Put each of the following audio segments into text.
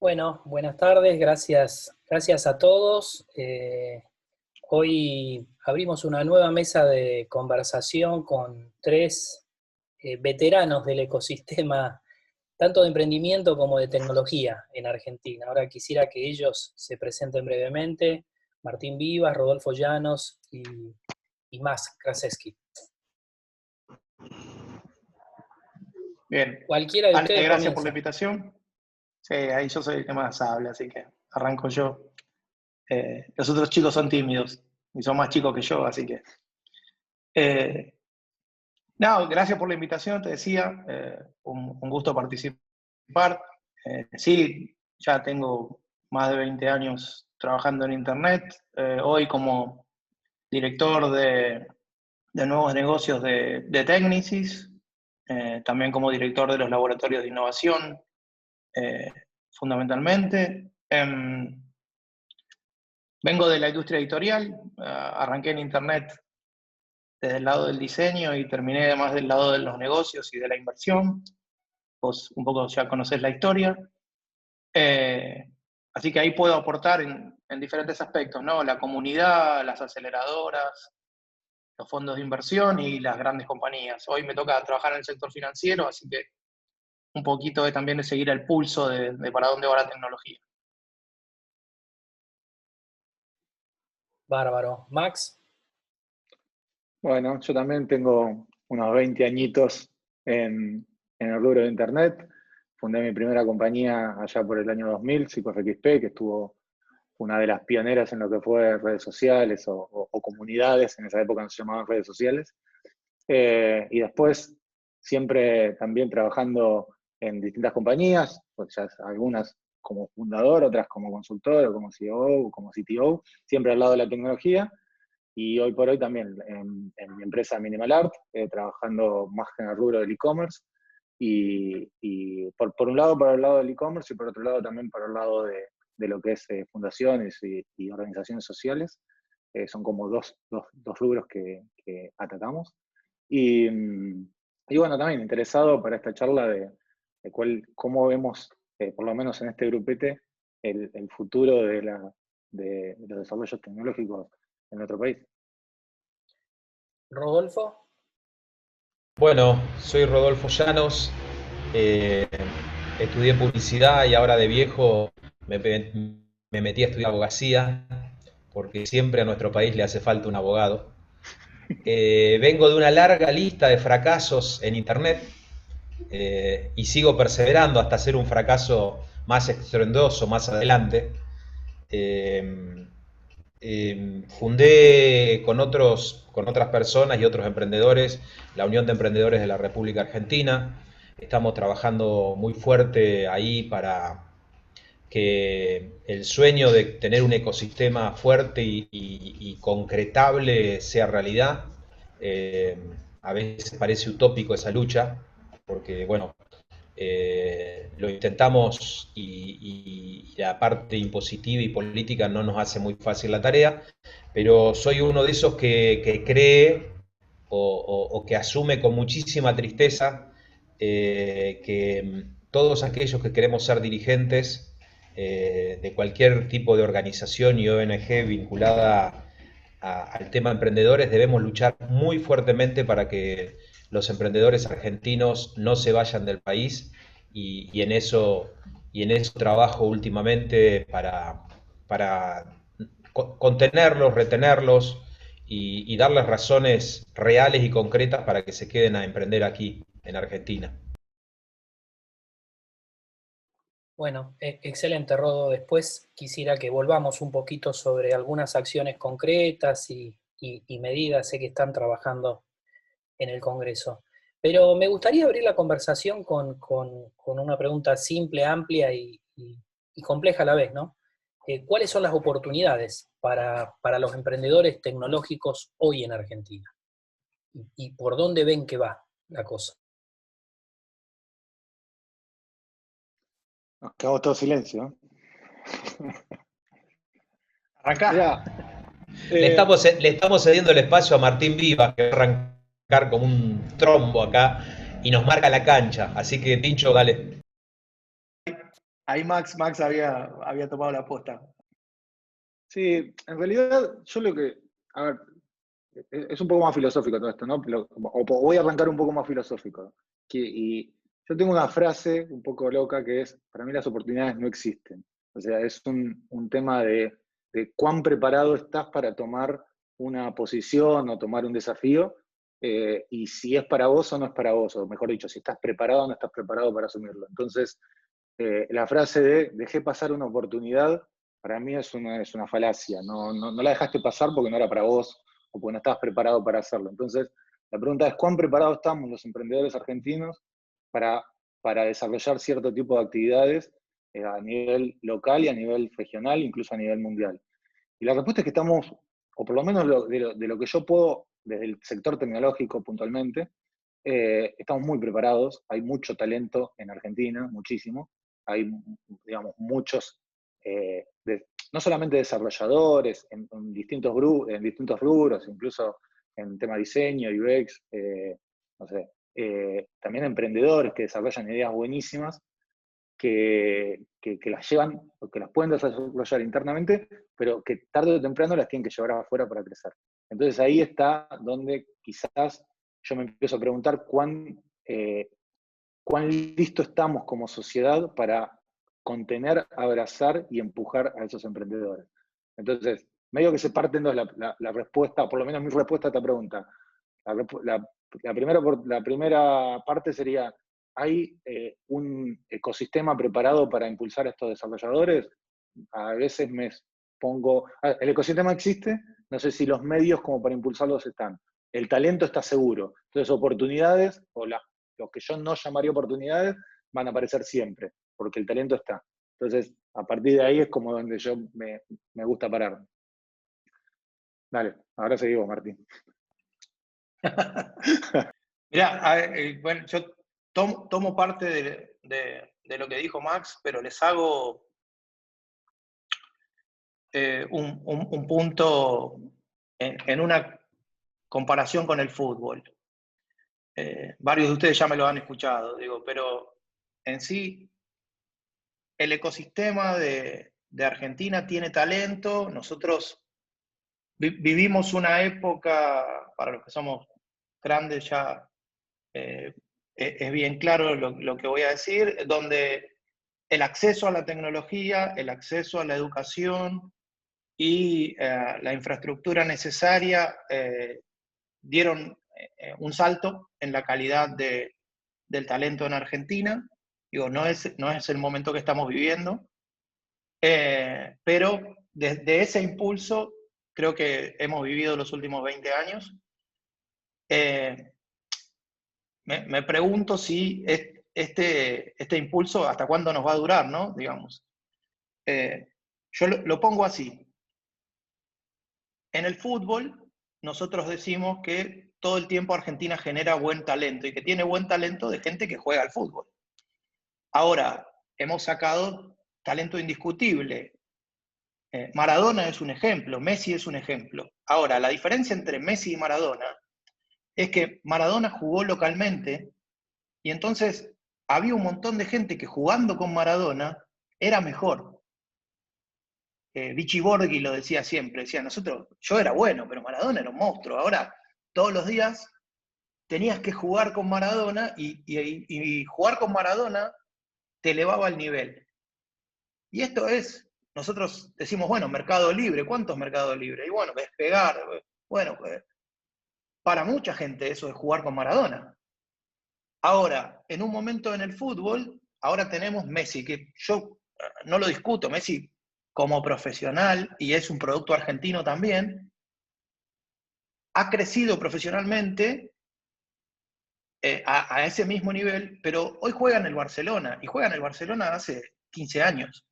Bueno, buenas tardes, gracias a todos. Hoy abrimos una nueva mesa de conversación con tres veteranos del ecosistema, tanto de emprendimiento como de tecnología en Argentina. Ahora quisiera que ellos se presenten brevemente. Martín Vivas, Rodolfo Llanos y Max Krasewski. Bien, Cualquiera de ustedes gracias por la comienza. invitación. Sí, ahí yo soy el que más habla, así que arranco yo. Los otros chicos son tímidos y son más chicos que yo, así que... eh, no, gracias por la invitación, te decía, un gusto participar. Sí, ya tengo más de 20 años trabajando en Internet, hoy como director de nuevos negocios de Technisys, también como director de los laboratorios de innovación, fundamentalmente. Vengo de la industria editorial, arranqué en Internet desde el lado del diseño y terminé además del lado de los negocios y de la inversión. Vos un poco ya conocés la historia. Así que ahí puedo aportar en diferentes aspectos, ¿no? La comunidad, las aceleradoras, los fondos de inversión y las grandes compañías. Hoy me toca trabajar en el sector financiero, así que un poquito también de seguir el pulso de para dónde va la tecnología. Bárbaro. Max. Bueno, yo también tengo unos 20 añitos en el rubro de Internet. Fundé mi primera compañía allá por el año 2000, PsicoFXP, que estuvo una de las pioneras en lo que fue redes sociales o comunidades. En esa época no se llamaban redes sociales. Y después siempre también trabajando en distintas compañías, pues ya algunas como fundador, otras como consultor o como CEO o como CTO, siempre al lado de la tecnología. Y hoy por hoy también en mi empresa Minimal Art, trabajando más en el rubro del e-commerce. Y por un lado para el lado del e-commerce y por otro lado también para el lado de lo que es fundaciones y organizaciones sociales. Son como dos rubros que atacamos. Y bueno, también interesado para esta charla de cómo vemos, por lo menos en este grupete, el futuro de los desarrollos tecnológicos en nuestro país. Rodolfo. Bueno, soy Rodolfo Llanos, estudié publicidad y ahora de viejo me metí a estudiar abogacía, porque siempre a nuestro país le hace falta un abogado. Vengo de una larga lista de fracasos en Internet y sigo perseverando hasta hacer un fracaso más estruendoso más adelante. Fundé con otras personas y otros emprendedores la Unión de Emprendedores de la República Argentina. Estamos trabajando muy fuerte ahí para que el sueño de tener un ecosistema fuerte y concretable sea realidad. A veces parece utópico esa lucha, porque bueno, lo intentamos y la parte impositiva y política no nos hace muy fácil la tarea, pero soy uno de esos que cree o que asume con muchísima tristeza que todos aquellos que queremos ser dirigentes de cualquier tipo de organización y ONG vinculada al tema emprendedores debemos luchar muy fuertemente para que los emprendedores argentinos no se vayan del país y en eso trabajo últimamente para contenerlos, retenerlos y darles razones reales y concretas para que se queden a emprender aquí en Argentina. Bueno, excelente, Rodo. Después quisiera que volvamos un poquito sobre algunas acciones concretas y medidas. Sé que están trabajando en el Congreso. Pero me gustaría abrir la conversación con una pregunta simple, amplia y compleja a la vez, ¿no? ¿Cuáles son las oportunidades para los emprendedores tecnológicos hoy en Argentina? ¿Y por dónde ven que va la cosa? Nos quedamos todo silencio. Arrancá. Mirá, Le estamos cediendo el espacio a Martín Vivas, que va a arrancar como un trombo acá y nos marca la cancha. Así que, Tincho, dale. Ahí Max había tomado la posta. Sí, en realidad yo lo que, a ver, es un poco más filosófico todo esto, ¿no? O voy a arrancar un poco más filosófico. Y yo tengo una frase un poco loca que es, para mí las oportunidades no existen. O sea, es un tema de cuán preparado estás para tomar una posición o tomar un desafío, y si es para vos o no es para vos, o mejor dicho, si estás preparado o no estás preparado para asumirlo. Entonces, la frase de dejé pasar una oportunidad, para mí es una falacia. No la dejaste pasar porque no era para vos o porque no estabas preparado para hacerlo. Entonces, la pregunta es, ¿cuán preparados estamos los emprendedores argentinos para desarrollar cierto tipo de actividades a nivel local y a nivel regional, incluso a nivel mundial? Y la respuesta es que estamos, o por lo menos de lo que yo puedo, desde el sector tecnológico puntualmente, estamos muy preparados, hay mucho talento en Argentina, muchísimo, hay, digamos, muchos, no solamente desarrolladores en distintos rubros, incluso en tema diseño, UX, no sé, también emprendedores que desarrollan ideas buenísimas, que las llevan, o que las pueden desarrollar internamente, pero que tarde o temprano las tienen que llevar afuera para crecer. Entonces ahí está donde quizás yo me empiezo a preguntar cuán listo estamos como sociedad para contener, abrazar y empujar a esos emprendedores. Entonces, medio que se parten dos la respuesta, o por lo menos mi respuesta a esta pregunta. La primera parte sería, ¿hay un ecosistema preparado para impulsar a estos desarrolladores? A veces me pongo, el ecosistema existe, no sé si los medios como para impulsarlos están. El talento está seguro. Entonces, oportunidades, o lo que yo no llamaría oportunidades, van a aparecer siempre, porque el talento está. Entonces, a partir de ahí es como donde yo me gusta parar. Dale, ahora seguimos, Martín. Mirá, bueno, yo tomo parte de lo que dijo Max, pero les hago un punto en una comparación con el fútbol. Varios de ustedes ya me lo han escuchado, digo, pero en sí el ecosistema de Argentina tiene talento. Nosotros vivimos una época, para los que somos grandes ya es bien claro lo que voy a decir, donde el acceso a la tecnología, el acceso a la educación y la infraestructura necesaria dieron un salto en la calidad del talento en Argentina. Digo, no es el momento que estamos viviendo, pero desde ese impulso creo que hemos vivido los últimos 20 años. Me pregunto si este impulso hasta cuándo nos va a durar, ¿no? Digamos. Yo lo pongo así. En el fútbol, nosotros decimos que todo el tiempo Argentina genera buen talento y que tiene buen talento de gente que juega al fútbol. Ahora, hemos sacado talento indiscutible. Maradona es un ejemplo, Messi es un ejemplo. Ahora, la diferencia entre Messi y Maradona es que Maradona jugó localmente y entonces había un montón de gente que jugando con Maradona era mejor. Vichy Borghi lo decía siempre, decía, yo era bueno, pero Maradona era un monstruo. Ahora, todos los días tenías que jugar con Maradona y jugar con Maradona te elevaba el nivel. Y esto es, nosotros decimos, bueno, mercado libre, ¿cuántos mercados libres? Y bueno, despegar, bueno, para mucha gente eso es jugar con Maradona. Ahora, en un momento en el fútbol, ahora tenemos Messi, que yo no lo discuto, Messi como profesional, y es un producto argentino también, ha crecido profesionalmente a ese mismo nivel, pero hoy juega en el Barcelona, y juega en el Barcelona hace 15 años.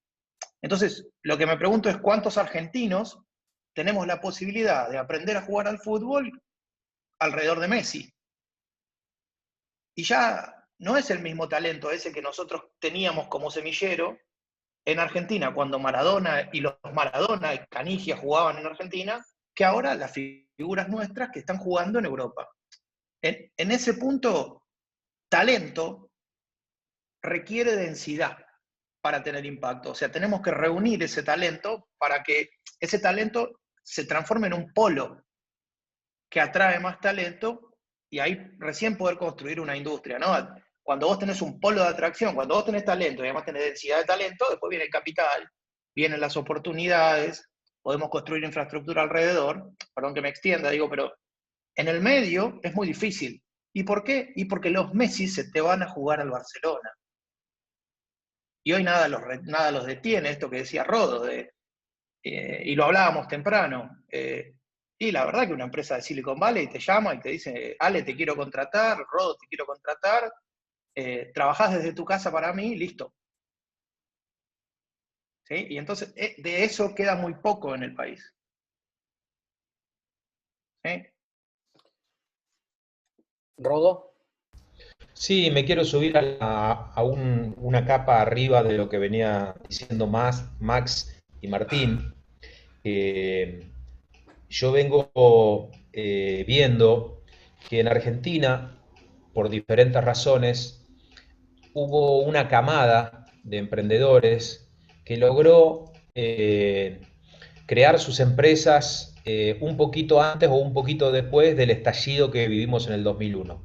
Entonces, lo que me pregunto es cuántos argentinos tenemos la posibilidad de aprender a jugar al fútbol alrededor de Messi. Y ya no es el mismo talento ese que nosotros teníamos como semillero en Argentina cuando Maradona y los Maradona y Canigia jugaban en Argentina, que ahora las figuras nuestras que están jugando en Europa. En ese punto, talento requiere densidad para tener impacto. O sea, tenemos que reunir ese talento para que ese talento se transforme en un polo que atrae más talento y ahí recién poder construir una industria, ¿no? Cuando vos tenés un polo de atracción, cuando vos tenés talento y además tenés densidad de talento, después viene el capital, vienen las oportunidades, podemos construir infraestructura alrededor. Perdón que me extienda, digo, pero en el medio es muy difícil. ¿Y por qué? Y porque los Messi se te van a jugar al Barcelona. Y hoy nada los detiene, esto que decía Rodo, y lo hablábamos temprano. Y la verdad que una empresa de Silicon Valley te llama y te dice, Ale, te quiero contratar, Rodo, te quiero contratar, trabajás desde tu casa para mí, listo. ¿Sí? Y entonces de eso queda muy poco en el país. ¿Sí? ¿Rodo? Sí, me quiero subir una capa arriba de lo que venía diciendo Max y Martín. Eh, yo vengo viendo que en Argentina, por diferentes razones, hubo una camada de emprendedores que logró crear sus empresas un poquito antes o un poquito después del estallido que vivimos en el 2001.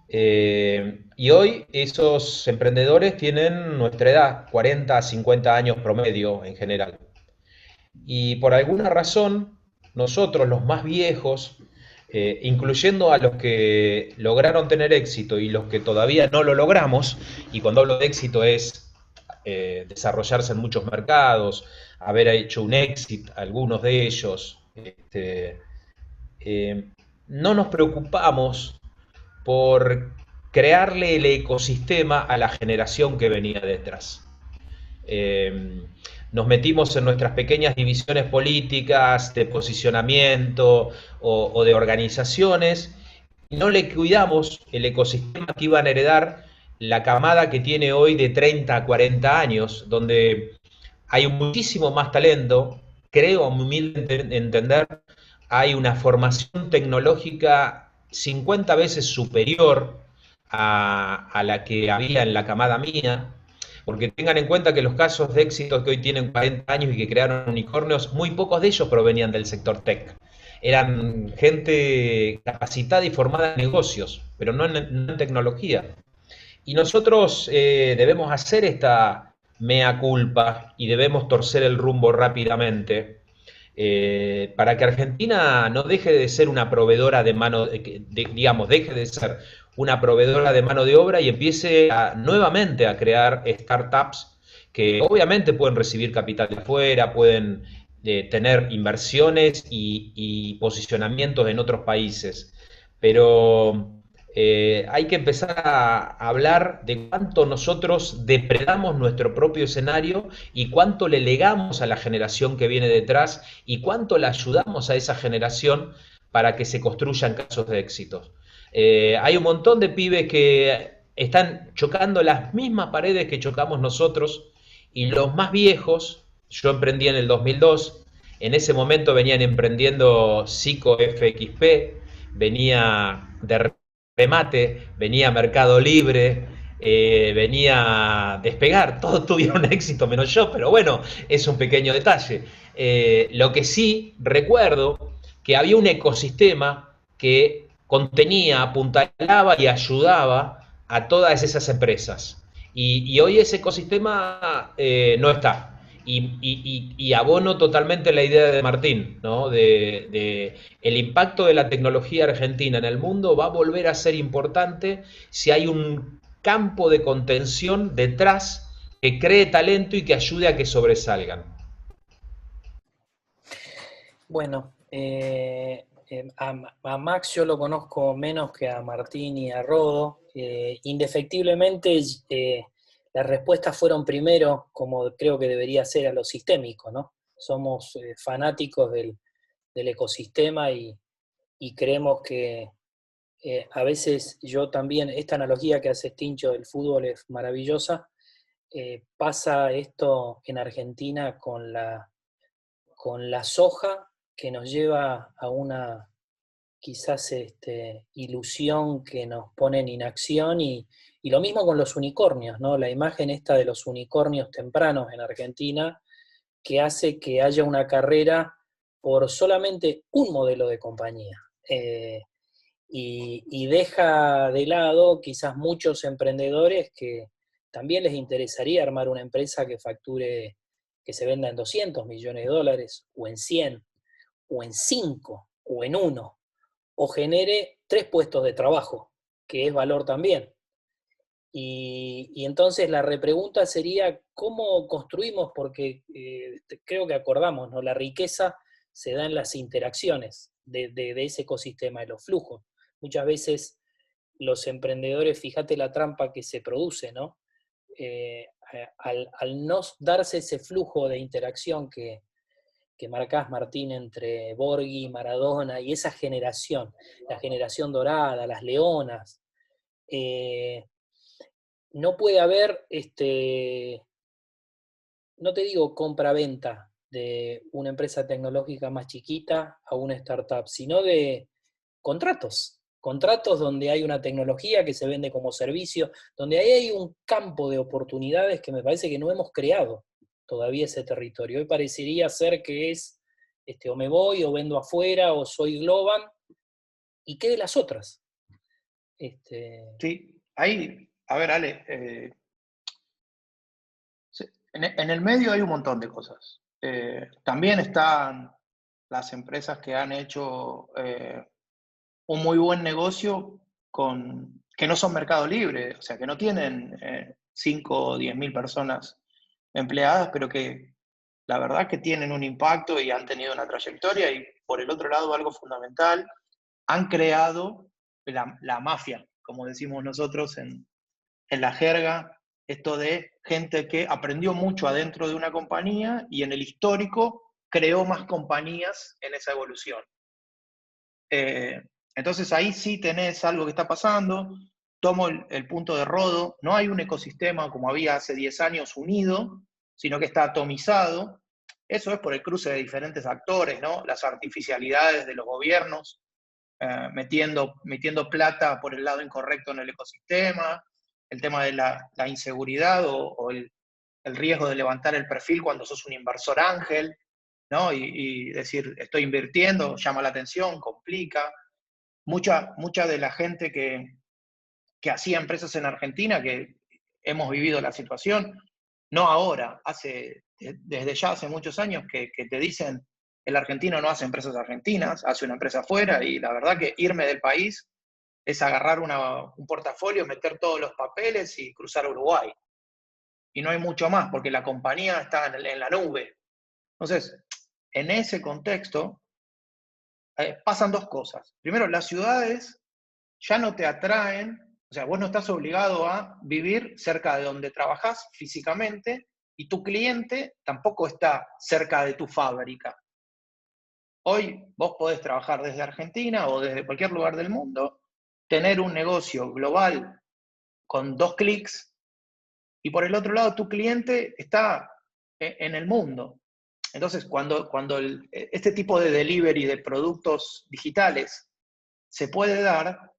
Y hoy esos emprendedores tienen nuestra edad, 40 a 50 años promedio en general. Y por alguna razón, nosotros los más viejos, incluyendo a los que lograron tener éxito y los que todavía no lo logramos, y cuando hablo de éxito es desarrollarse en muchos mercados, haber hecho un éxito, algunos de ellos, no nos preocupamos por crearle el ecosistema a la generación que venía detrás. Nos metimos en nuestras pequeñas divisiones políticas, de posicionamiento o de organizaciones, y no le cuidamos el ecosistema que iban a heredar la camada que tiene hoy de 30 a 40 años, donde hay muchísimo más talento, creo, a mi humilde entender, hay una formación tecnológica 50 veces superior a la que había en la camada mía, porque tengan en cuenta que los casos de éxito que hoy tienen 40 años y que crearon unicornios, muy pocos de ellos provenían del sector tech. Eran gente capacitada y formada en negocios, pero no en tecnología. Y nosotros debemos hacer esta mea culpa y debemos torcer el rumbo rápidamente para que Argentina no deje de ser una proveedora de mano, digamos, deje de ser una proveedora de mano de obra y empiece nuevamente a crear startups que obviamente pueden recibir capital de afuera, pueden tener inversiones y posicionamientos en otros países, pero hay que empezar a hablar de cuánto nosotros depredamos nuestro propio escenario y cuánto le legamos a la generación que viene detrás y cuánto le ayudamos a esa generación para que se construyan casos de éxito. Hay un montón de pibes que están chocando las mismas paredes que chocamos nosotros y los más viejos, yo emprendí en el 2002, en ese momento venían emprendiendo Psico FXP, venía de Remate, venía Mercado Libre, venía Despegar, todos tuvieron éxito menos yo, pero bueno, es un pequeño detalle. Lo que sí recuerdo que había un ecosistema que contenía, apuntalaba y ayudaba a todas esas empresas. Y hoy ese ecosistema no está. Y abono totalmente la idea de Martín, ¿no? De el impacto de la tecnología argentina en el mundo va a volver a ser importante si hay un campo de contención detrás que cree talento y que ayude a que sobresalgan. Bueno, a Max yo lo conozco menos que a Martín y a Rodo. Indefectiblemente las respuestas fueron primero, como creo que debería ser, a lo sistémico, ¿no? Somos fanáticos del ecosistema y creemos que a veces yo también, esta analogía que hace Tincho del fútbol es maravillosa. Pasa esto en Argentina con la soja, que nos lleva a una quizás ilusión que nos pone en inacción y Y lo mismo con los unicornios, ¿no? La imagen esta de los unicornios tempranos en Argentina, que hace que haya una carrera por solamente un modelo de compañía. Y deja de lado quizás muchos emprendedores que también les interesaría armar una empresa que facture, que se venda en 200 millones de dólares, o en 100, o en 5, o en 1, o genere 3 puestos de trabajo, que es valor también. Y entonces la repregunta sería, ¿cómo construimos? Porque creo que acordamos, ¿no? La riqueza se da en las interacciones de ese ecosistema, de los flujos. Muchas veces los emprendedores, fíjate la trampa que se produce, ¿no? Al no darse ese flujo de interacción que marcás, Martín, entre Borghi, Maradona y esa generación, la generación dorada, las leonas, no puede haber, no te digo compra-venta de una empresa tecnológica más chiquita a una startup, sino de contratos donde hay una tecnología que se vende como servicio, donde ahí hay un campo de oportunidades que me parece que no hemos creado todavía ese territorio. Hoy parecería ser que es, o me voy, o vendo afuera, o soy global, y qué de las otras. Sí, ahí, a ver, Ale, en el medio hay un montón de cosas. También están las empresas que han hecho un muy buen negocio que no son mercado libre, o sea, que no tienen 5 o 10.000 personas empleadas, pero que la verdad que tienen un impacto y han tenido una trayectoria. Y por el otro lado, algo fundamental, han creado la mafia, como decimos nosotros en la jerga, esto de gente que aprendió mucho adentro de una compañía y en el histórico creó más compañías en esa evolución. Entonces ahí sí tenés algo que está pasando. Tomo el punto de Rodo, no hay un ecosistema como había hace 10 años unido, sino que está atomizado. Eso es por el cruce de diferentes actores, ¿no? Las artificialidades de los gobiernos, metiendo plata por el lado incorrecto en el ecosistema, el tema de la inseguridad o el riesgo de levantar el perfil cuando sos un inversor ángel, ¿no? Y decir, estoy invirtiendo, llama la atención, complica. Mucha de la gente que hacía empresas en Argentina, que hemos vivido la situación, no ahora, desde ya hace muchos años que te dicen, el argentino no hace empresas argentinas, hace una empresa afuera, y la verdad que irme del país es agarrar un portafolio, meter todos los papeles y cruzar Uruguay. Y no hay mucho más, porque la compañía está en la nube. Entonces, en ese contexto, pasan dos cosas. Primero, las ciudades ya no te atraen, o sea, vos no estás obligado a vivir cerca de donde trabajás físicamente y tu cliente tampoco está cerca de tu fábrica. Hoy vos podés trabajar desde Argentina o desde cualquier lugar del mundo, tener un negocio global con 2 clics y por el otro lado tu cliente está en el mundo. Entonces, cuando este tipo de delivery de productos digitales se puede dar,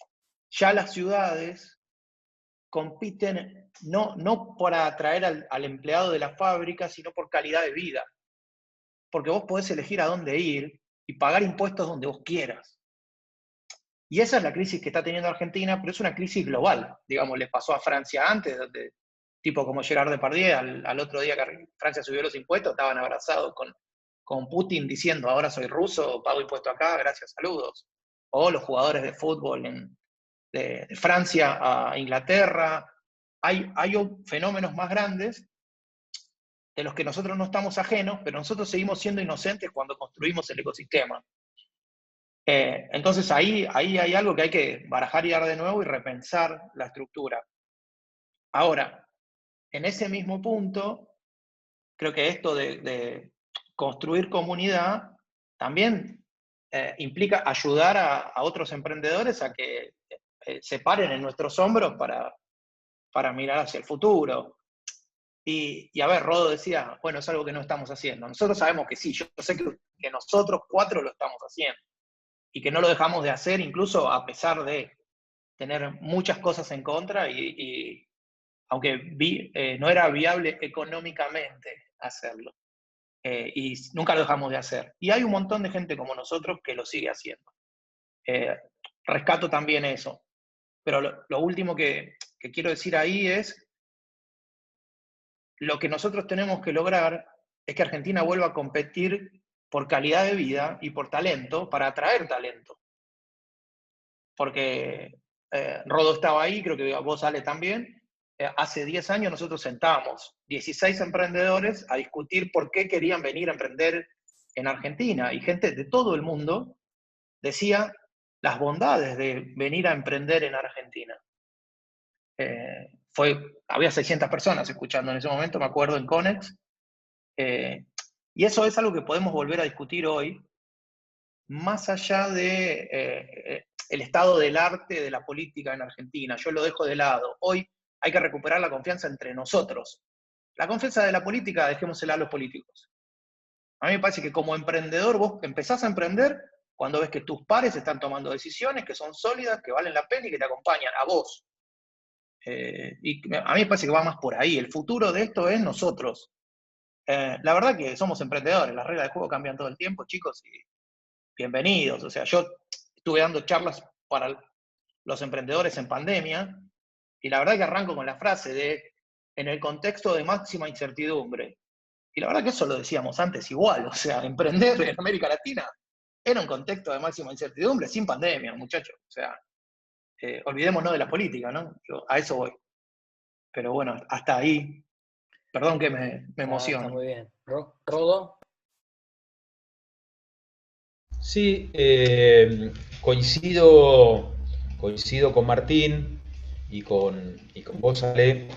ya las ciudades compiten no para atraer al empleado de la fábrica, sino por calidad de vida. Porque vos podés elegir a dónde ir y pagar impuestos donde vos quieras. Y esa es la crisis que está teniendo Argentina, pero es una crisis global. Digamos, le pasó a Francia antes, donde tipo como Gerard Depardieu, al otro día que Francia subió los impuestos, estaban abrazados con Putin diciendo, ahora soy ruso, pago impuesto acá, gracias, saludos. O los jugadores de fútbol de Francia a Inglaterra. Hay fenómenos más grandes de los que nosotros no estamos ajenos, pero nosotros seguimos siendo inocentes cuando construimos el ecosistema. Entonces ahí hay algo que hay que barajar y dar de nuevo y repensar la estructura. Ahora, en ese mismo punto, creo que esto de construir comunidad también implica ayudar a otros emprendedores a que se paren en nuestros hombros para mirar hacia el futuro. Y a ver, Rodo decía, bueno, es algo que no estamos haciendo. Nosotros sabemos que sí, yo sé que nosotros 4 lo estamos haciendo y que no lo dejamos de hacer incluso a pesar de. tener muchas cosas en contra y aunque no era viable económicamente hacerlo. Y nunca lo dejamos de hacer. Y hay un montón de gente como nosotros que lo sigue haciendo. Rescato también eso. Pero lo último que quiero decir ahí es, lo que nosotros tenemos que lograr es que Argentina vuelva a competir por calidad de vida y por talento, para atraer talento. Porque Rodo estaba ahí, creo que vos, Ale, también. Hace 10 años nosotros sentábamos 16 emprendedores a discutir por qué querían venir a emprender en Argentina. Y gente de todo el mundo decía las bondades de venir a emprender en Argentina. Había 600 personas escuchando en ese momento, me acuerdo, en Conex. Y eso es algo que podemos volver a discutir hoy, más allá de el estado del arte de la política en Argentina. Yo lo dejo de lado. Hoy hay que recuperar la confianza entre nosotros. La confianza de la política, dejémosela a los políticos. A mí me parece que como emprendedor, vos empezás a emprender cuando ves que tus pares están tomando decisiones que son sólidas, que valen la pena y que te acompañan a vos. Y a mí me parece que va más por ahí. El futuro de esto es nosotros. La verdad que somos emprendedores, las reglas de juego cambian todo el tiempo, chicos, y bienvenidos. O sea, yo estuve dando charlas para los emprendedores en pandemia, y la verdad que arranco con la frase de en el contexto de máxima incertidumbre. Y la verdad que eso lo decíamos antes igual, o sea, emprender en América Latina era un contexto de máxima incertidumbre sin pandemia, muchachos. O sea, olvidémonos de la política, ¿no? A eso voy. Pero bueno, hasta ahí. Perdón que me emociono. Está muy bien. ¿Rodo? Sí, coincido con Martín y con vos, Ale,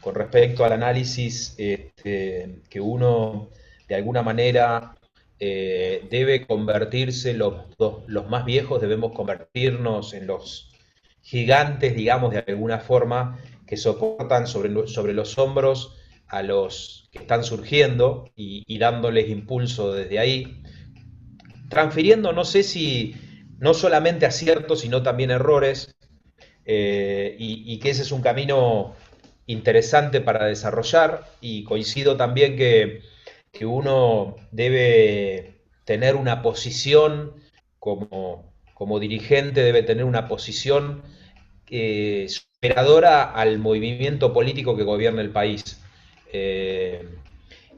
con respecto al análisis que uno de alguna manera debe convertirse, los más viejos debemos convertirnos en los gigantes, digamos, de alguna forma, que soportan sobre los hombros a los que están surgiendo y dándoles impulso desde ahí, transfiriendo, no sé si no solamente aciertos, sino también errores, y que ese es un camino interesante para desarrollar, y coincido también que uno debe tener una posición como dirigente, debe tener una posición superadora al movimiento político que gobierna el país.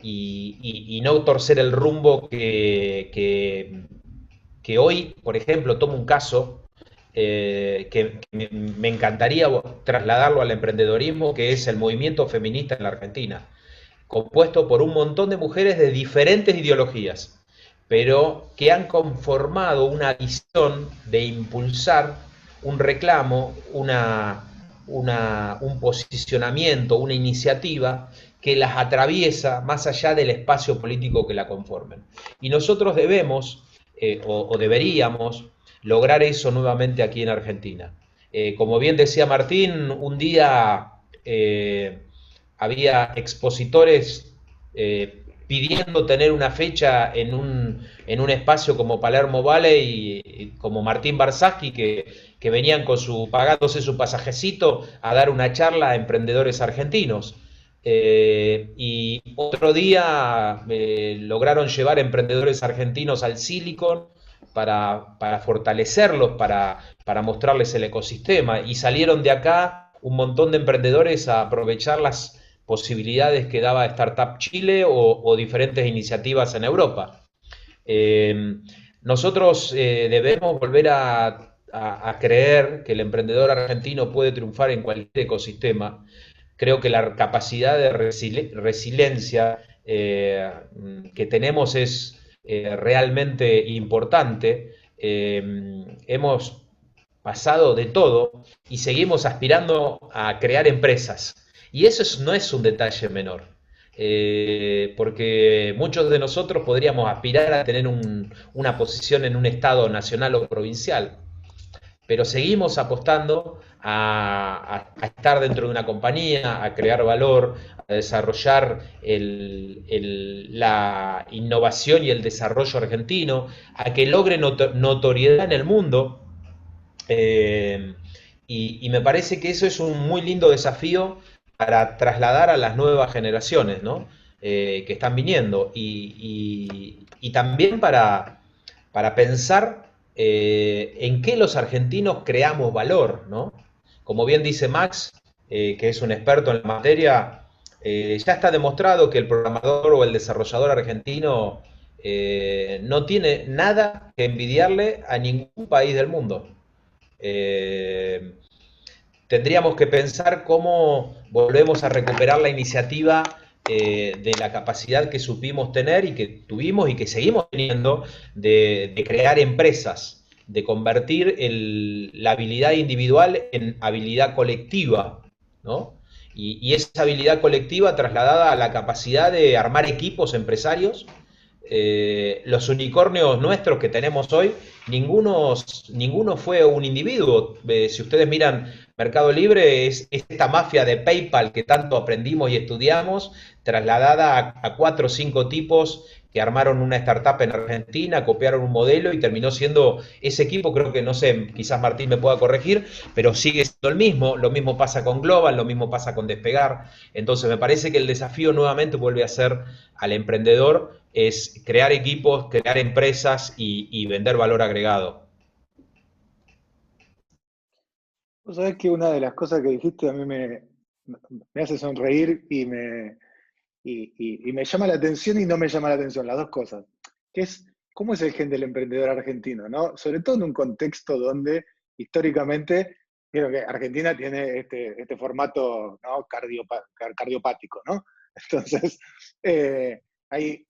Y no torcer el rumbo que hoy, por ejemplo, tomo un caso que me encantaría trasladarlo al emprendedorismo, que es el movimiento feminista en la Argentina, compuesto por un montón de mujeres de diferentes ideologías, pero que han conformado una visión de impulsar un reclamo, un posicionamiento, una iniciativa que las atraviesa más allá del espacio político que la conformen. Y nosotros debemos, o deberíamos, lograr eso nuevamente aquí en Argentina. Como bien decía Martín, un día había expositores pidiendo tener una fecha en un espacio como Palermo Valley, y como Martín Barsaschi, que venían pagándose su pasajecito a dar una charla a emprendedores argentinos. Y otro día lograron llevar emprendedores argentinos al Silicon para fortalecerlos, para mostrarles el ecosistema, y salieron de acá un montón de emprendedores a aprovechar las posibilidades que daba Startup Chile o diferentes iniciativas en Europa. Nosotros debemos volver a creer que el emprendedor argentino puede triunfar en cualquier ecosistema. Creo que la capacidad de resiliencia que tenemos es realmente importante. Hemos pasado de todo y seguimos aspirando a crear empresas. Y eso no es un detalle menor, porque muchos de nosotros podríamos aspirar a tener una posición en un estado nacional o provincial, pero seguimos apostando a estar dentro de una compañía, a crear valor, a desarrollar la innovación y el desarrollo argentino, a que logre notoriedad en el mundo. Y me parece que eso es un muy lindo desafío para trasladar a las nuevas generaciones, ¿no? Que están viniendo. Y también para pensar en qué los argentinos creamos valor, ¿no? Como bien dice Max, que es un experto en la materia, ya está demostrado que el programador o el desarrollador argentino no tiene nada que envidiarle a ningún país del mundo. Eh, Tendríamos que pensar cómo volvemos a recuperar la iniciativa de la capacidad que supimos tener y que tuvimos y que seguimos teniendo de crear empresas, de convertir la habilidad individual en habilidad colectiva, ¿no? Y esa habilidad colectiva trasladada a la capacidad de armar equipos empresarios. Los unicornios nuestros que tenemos hoy, ninguno fue un individuo. Si ustedes miran Mercado Libre, es esta mafia de PayPal que tanto aprendimos y estudiamos, trasladada a 4 o 5 tipos que armaron una startup en Argentina, copiaron un modelo y terminó siendo ese equipo. Creo que, no sé, quizás Martín me pueda corregir, pero sigue siendo el mismo. Lo mismo pasa con Global, lo mismo pasa con Despegar. Entonces me parece que el desafío nuevamente vuelve a ser al emprendedor, es crear equipos, crear empresas y vender valor agregado. Vos sabés que una de las cosas que dijiste a mí me hace sonreír y me llama la atención y no me llama la atención, las dos cosas. Que es, ¿cómo es el gen del emprendedor argentino? ¿No? Sobre todo en un contexto donde históricamente, creo que Argentina tiene este formato, ¿no? Cardiopático, ¿no? Entonces, hay,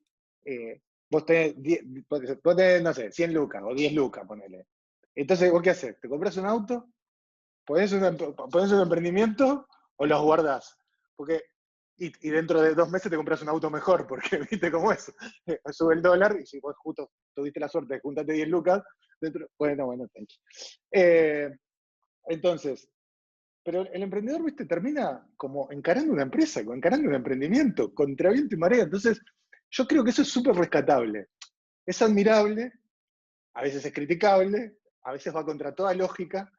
vos tenés, no sé, 100 lucas o 10 lucas, ponele. Entonces, ¿vos qué haces? ¿Te compras un auto? ¿Ponés un emprendimiento o los guardás? Porque, y dentro de 2 meses te compras un auto mejor, porque viste cómo es. Sube el dólar y si vos justo tuviste la suerte de juntarte 10 lucas, bueno, thank you. Entonces, pero el emprendedor, viste, termina como encarando una empresa, encarando un emprendimiento, contra viento y marea. Entonces, yo creo que eso es súper rescatable. Es admirable, a veces es criticable, a veces va contra toda lógica,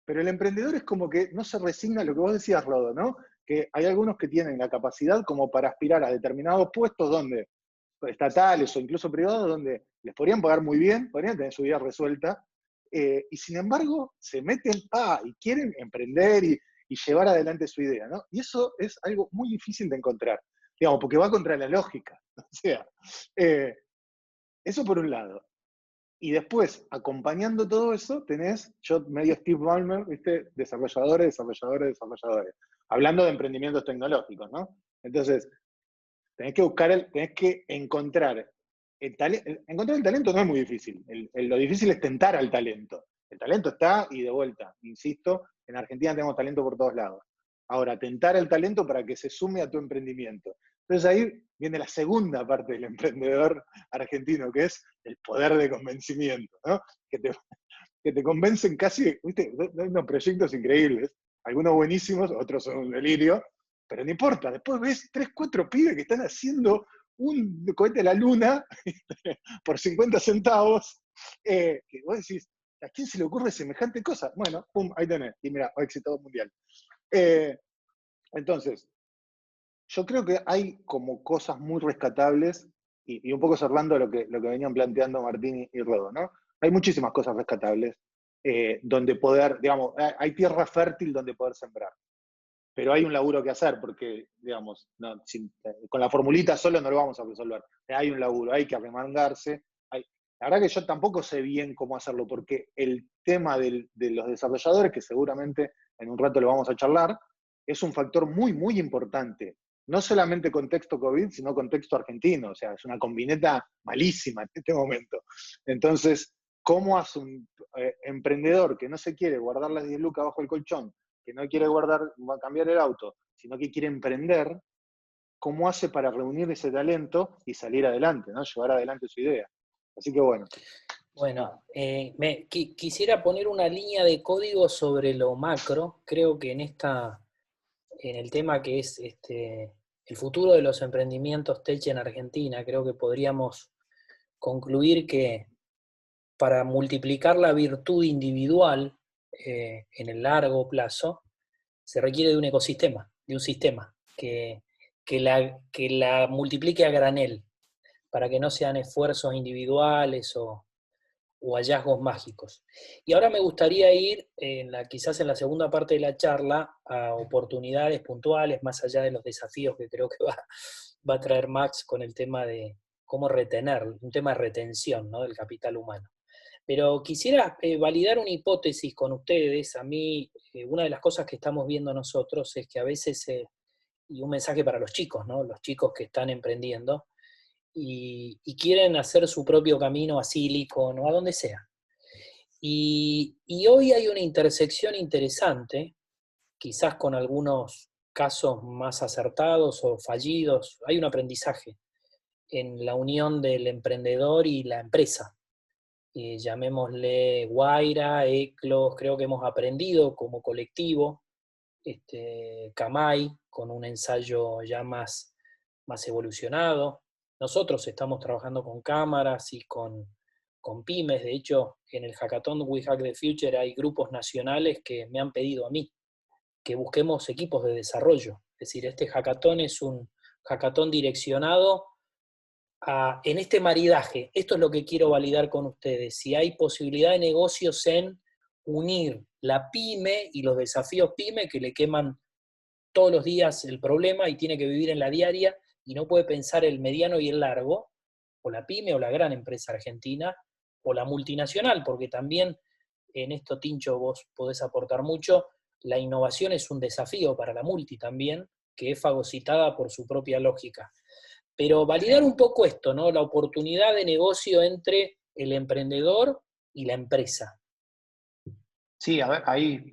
pero el emprendedor es como que no se resigna a lo que vos decías, Rodo, ¿no? Que hay algunos que tienen la capacidad como para aspirar a determinados puestos donde, estatales o incluso privados, donde les podrían pagar muy bien, podrían tener su vida resuelta, y sin embargo se meten y quieren emprender y llevar adelante su idea, ¿no? Y eso es algo muy difícil de encontrar, digamos, porque va contra la lógica. O sea, eso por un lado. Y después, acompañando todo eso, tenés, yo medio Steve Ballmer, ¿viste? Desarrolladores. Hablando de emprendimientos tecnológicos, ¿no? Entonces, tenés que encontrar el talento. Encontrar el talento no es muy difícil. Lo difícil es tentar al talento. El talento está y de vuelta, insisto, en Argentina tenemos talento por todos lados. Ahora, tentar al talento para que se sume a tu emprendimiento. Entonces ahí viene la segunda parte del emprendedor argentino, que es el poder de convencimiento, ¿no? Que te convencen casi, ¿viste? Hay unos proyectos increíbles, algunos buenísimos, otros son un delirio, pero no importa, después ves 3, 4 pibes que están haciendo un cohete a la luna por 50 centavos, que vos decís, ¿a quién se le ocurre semejante cosa? Bueno, pum, ahí tenés, y mira, éxito mundial. Entonces, yo creo que hay como cosas muy rescatables, y un poco cerrando lo que venían planteando Martín y Rodo, ¿no? Hay muchísimas cosas rescatables donde poder, digamos, hay tierra fértil donde poder sembrar. Pero hay un laburo que hacer porque, digamos, con la formulita solo no lo vamos a resolver. Hay un laburo, hay que arremangarse. La verdad que yo tampoco sé bien cómo hacerlo, porque el tema de los desarrolladores, que seguramente en un rato lo vamos a charlar, es un factor muy, muy importante. No solamente contexto COVID, sino contexto argentino. O sea, es una combineta malísima en este momento. Entonces, ¿cómo hace un emprendedor que no se quiere guardar las 10 lucas bajo el colchón, que no quiere cambiar el auto, sino que quiere emprender, cómo hace para reunir ese talento y salir adelante, ¿no? Llevar adelante su idea? Así que bueno. Bueno, quisiera poner una línea de código sobre lo macro. Creo que en el tema que es el futuro de los emprendimientos tech en Argentina, creo que podríamos concluir que para multiplicar la virtud individual en el largo plazo, se requiere de un ecosistema, de un sistema que la multiplique a granel, para que no sean esfuerzos individuales o hallazgos mágicos. Y ahora me gustaría ir, quizás en la segunda parte de la charla, a oportunidades puntuales, más allá de los desafíos que creo que va a traer Max con el tema de cómo retener, un tema de retención, ¿no?, del capital humano. Pero quisiera validar una hipótesis con ustedes. A mí, una de las cosas que estamos viendo nosotros es que a veces, y un mensaje para los chicos, ¿no?, los chicos que están emprendiendo, y quieren hacer su propio camino a Silicon o a donde sea. Y hoy hay una intersección interesante, quizás con algunos casos más acertados o fallidos. Hay un aprendizaje en la unión del emprendedor y la empresa. Llamémosle Guaira, Eclos, creo que hemos aprendido como colectivo, Camay, con un ensayo ya más evolucionado. Nosotros estamos trabajando con cámaras y con pymes. De hecho, en el hackathon We Hack the Future hay grupos nacionales que me han pedido a mí que busquemos equipos de desarrollo. Es decir, este hackathon es un hackathon direccionado en este maridaje. Esto es lo que quiero validar con ustedes. Si hay posibilidad de negocios en unir la pyme y los desafíos pyme que le queman todos los días el problema y tiene que vivir en la diaria y no puede pensar el mediano y el largo, o la pyme o la gran empresa argentina, o la multinacional, porque también en esto, Tincho, vos podés aportar mucho. La innovación es un desafío para la multi también, que es fagocitada por su propia lógica. Pero validar un poco esto, ¿no?, la oportunidad de negocio entre el emprendedor y la empresa. Sí, a ver, ahí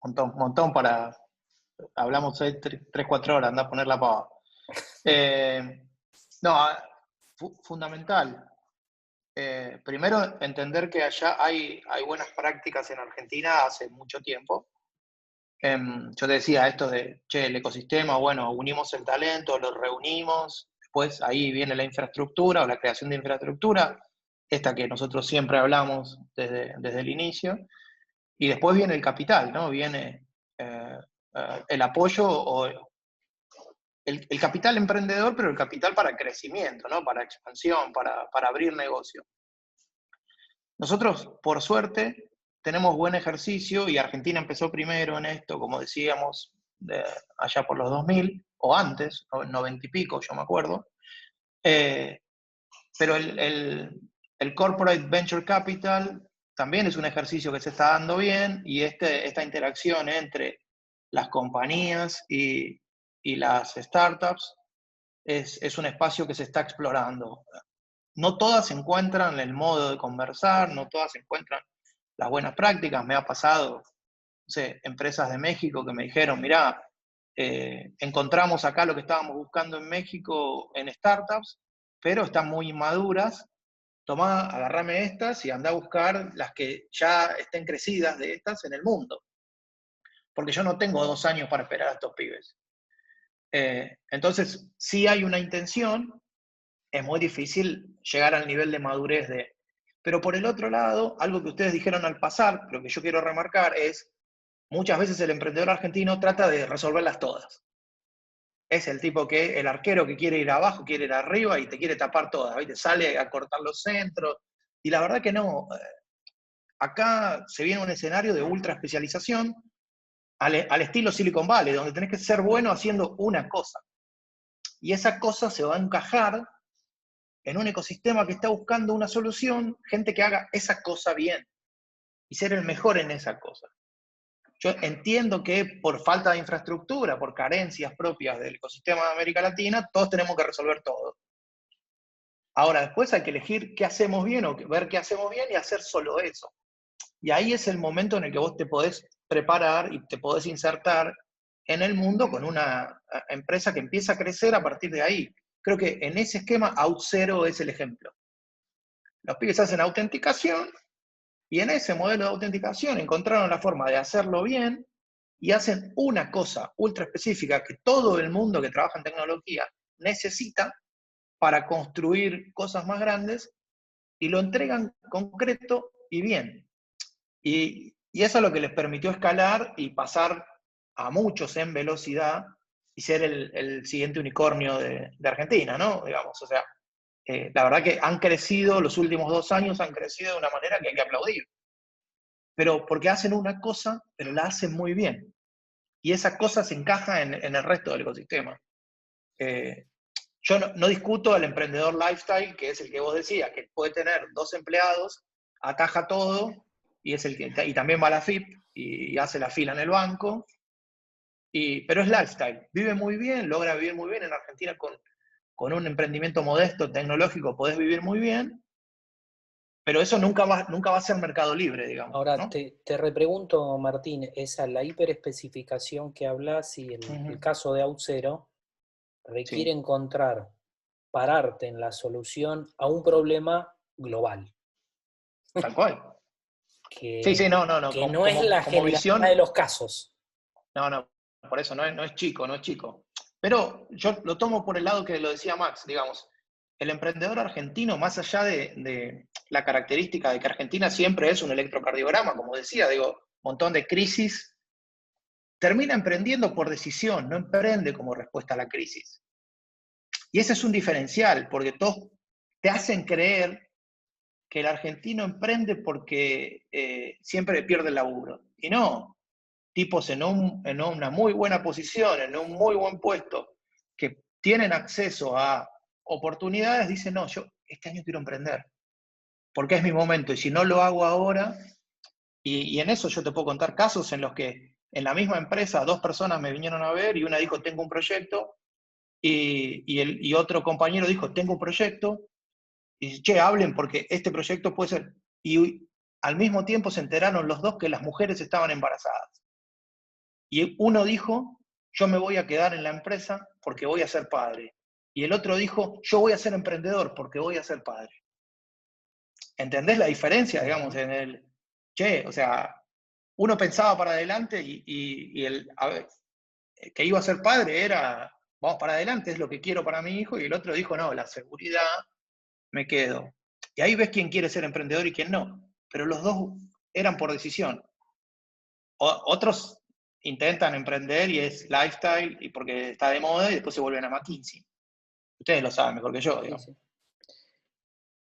montón para... Hablamos 3-4 horas, anda a poner la pava. No, fundamental. Primero, entender que allá hay buenas prácticas en Argentina hace mucho tiempo. Yo te decía esto de, el ecosistema, bueno, unimos el talento, lo reunimos, después ahí viene la infraestructura o la creación de infraestructura, esta que nosotros siempre hablamos desde el inicio, y después viene el capital, ¿no? Viene el apoyo o el capital emprendedor, pero el capital para crecimiento, ¿no?, para expansión, para abrir negocio. Nosotros, por suerte, tenemos buen ejercicio y Argentina empezó primero en esto, como decíamos, allá por los 2000, o antes, 90 y pico, yo me acuerdo. Pero el Corporate Venture Capital también es un ejercicio que se está dando bien, y esta interacción entre las compañías y las startups es un espacio que se está explorando. No todas se encuentran el modo de conversar, no todas se encuentran las buenas prácticas. Me ha pasado, no sé, empresas de México que me dijeron, mirá, encontramos acá lo que estábamos buscando en México en startups, pero están muy inmaduras. Tomá, agarrame estas y andá a buscar las que ya estén crecidas de estas en el mundo. Porque yo no tengo 2 años para esperar a estos pibes. Entonces, sí hay una intención, es muy difícil llegar al nivel de madurez de... Pero por el otro lado, algo que ustedes dijeron al pasar, lo que yo quiero remarcar es, muchas veces el emprendedor argentino trata de resolverlas todas. Es el tipo el arquero que quiere ir abajo, quiere ir arriba y te quiere tapar todas, ¿viste? Sale a cortar los centros, y la verdad que no. Acá se viene un escenario de ultra especialización al estilo Silicon Valley, donde tenés que ser bueno haciendo una cosa. Y esa cosa se va a encajar en un ecosistema que está buscando una solución, gente que haga esa cosa bien y ser el mejor en esa cosa. Yo entiendo que por falta de infraestructura, por carencias propias del ecosistema de América Latina, todos tenemos que resolver todo. Ahora, después hay que elegir qué hacemos bien o ver qué hacemos bien y hacer solo eso. Y ahí es el momento en el que vos te podés preparar y te podés insertar en el mundo con una empresa que empieza a crecer a partir de ahí. Creo que en ese esquema OutZero es el ejemplo. Los pibes hacen autenticación y en ese modelo de autenticación encontraron la forma de hacerlo bien y hacen una cosa ultra específica que todo el mundo que trabaja en tecnología necesita para construir cosas más grandes, y lo entregan concreto y bien. Y Y eso es lo que les permitió escalar y pasar a muchos en velocidad y ser el siguiente unicornio de Argentina, ¿no? Digamos, o sea, la verdad que han crecido, los últimos 2 años han crecido de una manera que hay que aplaudir. Pero porque hacen una cosa, pero la hacen muy bien. Y esa cosa se encaja en el resto del ecosistema. Yo no discuto el emprendedor lifestyle, que es el que vos decías, que puede tener 2 empleados, ataja todo, y también va a la FIP y hace la fila en el banco, pero es lifestyle. Vive muy bien, logra vivir muy bien. En Argentina con un emprendimiento modesto, tecnológico, podés vivir muy bien, pero eso nunca va a ser mercado libre, digamos, Ahora, ¿no? te repregunto, Martín, esa la hiperespecificación que hablas y el caso de Auth0 requiere Sí. encontrar, pararte en la solución a un problema global. Tal cual. Que, Sí, no. que no es la Como generalidad de visión, los casos. no, por eso no es chico, no es chico. Pero yo lo tomo por el lado que lo decía Max, digamos. El emprendedor argentino, más allá de la característica de que Argentina siempre es un electrocardiograma, como decía, digo, un montón de crisis, termina emprendiendo por decisión, no emprende como respuesta a la crisis. Y ese es un diferencial, porque todos te hacen creer que el argentino emprende porque siempre pierde el laburo. Y no, tipos en una muy buena posición, en un muy buen puesto, que tienen acceso a oportunidades, dicen, no, yo este año quiero emprender, porque es mi momento, y si no lo hago ahora, y en eso yo te puedo contar casos en los que en la misma empresa 2 personas me vinieron a ver y una dijo, tengo un proyecto, y otro compañero dijo, tengo un proyecto, y dice, che, hablen porque este proyecto puede ser. Y al mismo tiempo se enteraron los dos que las mujeres estaban embarazadas. Y uno dijo, yo me voy a quedar en la empresa porque voy a ser padre. Y el otro dijo, yo voy a ser emprendedor porque voy a ser padre. ¿Entendés la diferencia, digamos, en el, che, o sea, uno pensaba para adelante y que iba a ser padre era, vamos para adelante, es lo que quiero para mi hijo, y el otro dijo, no, la seguridad, me quedo. Y ahí ves quién quiere ser emprendedor y quién no. Pero los dos eran por decisión. Otros intentan emprender y es lifestyle y porque está de moda y después se vuelven a McKinsey. Ustedes lo saben mejor que yo, digamos. Sí.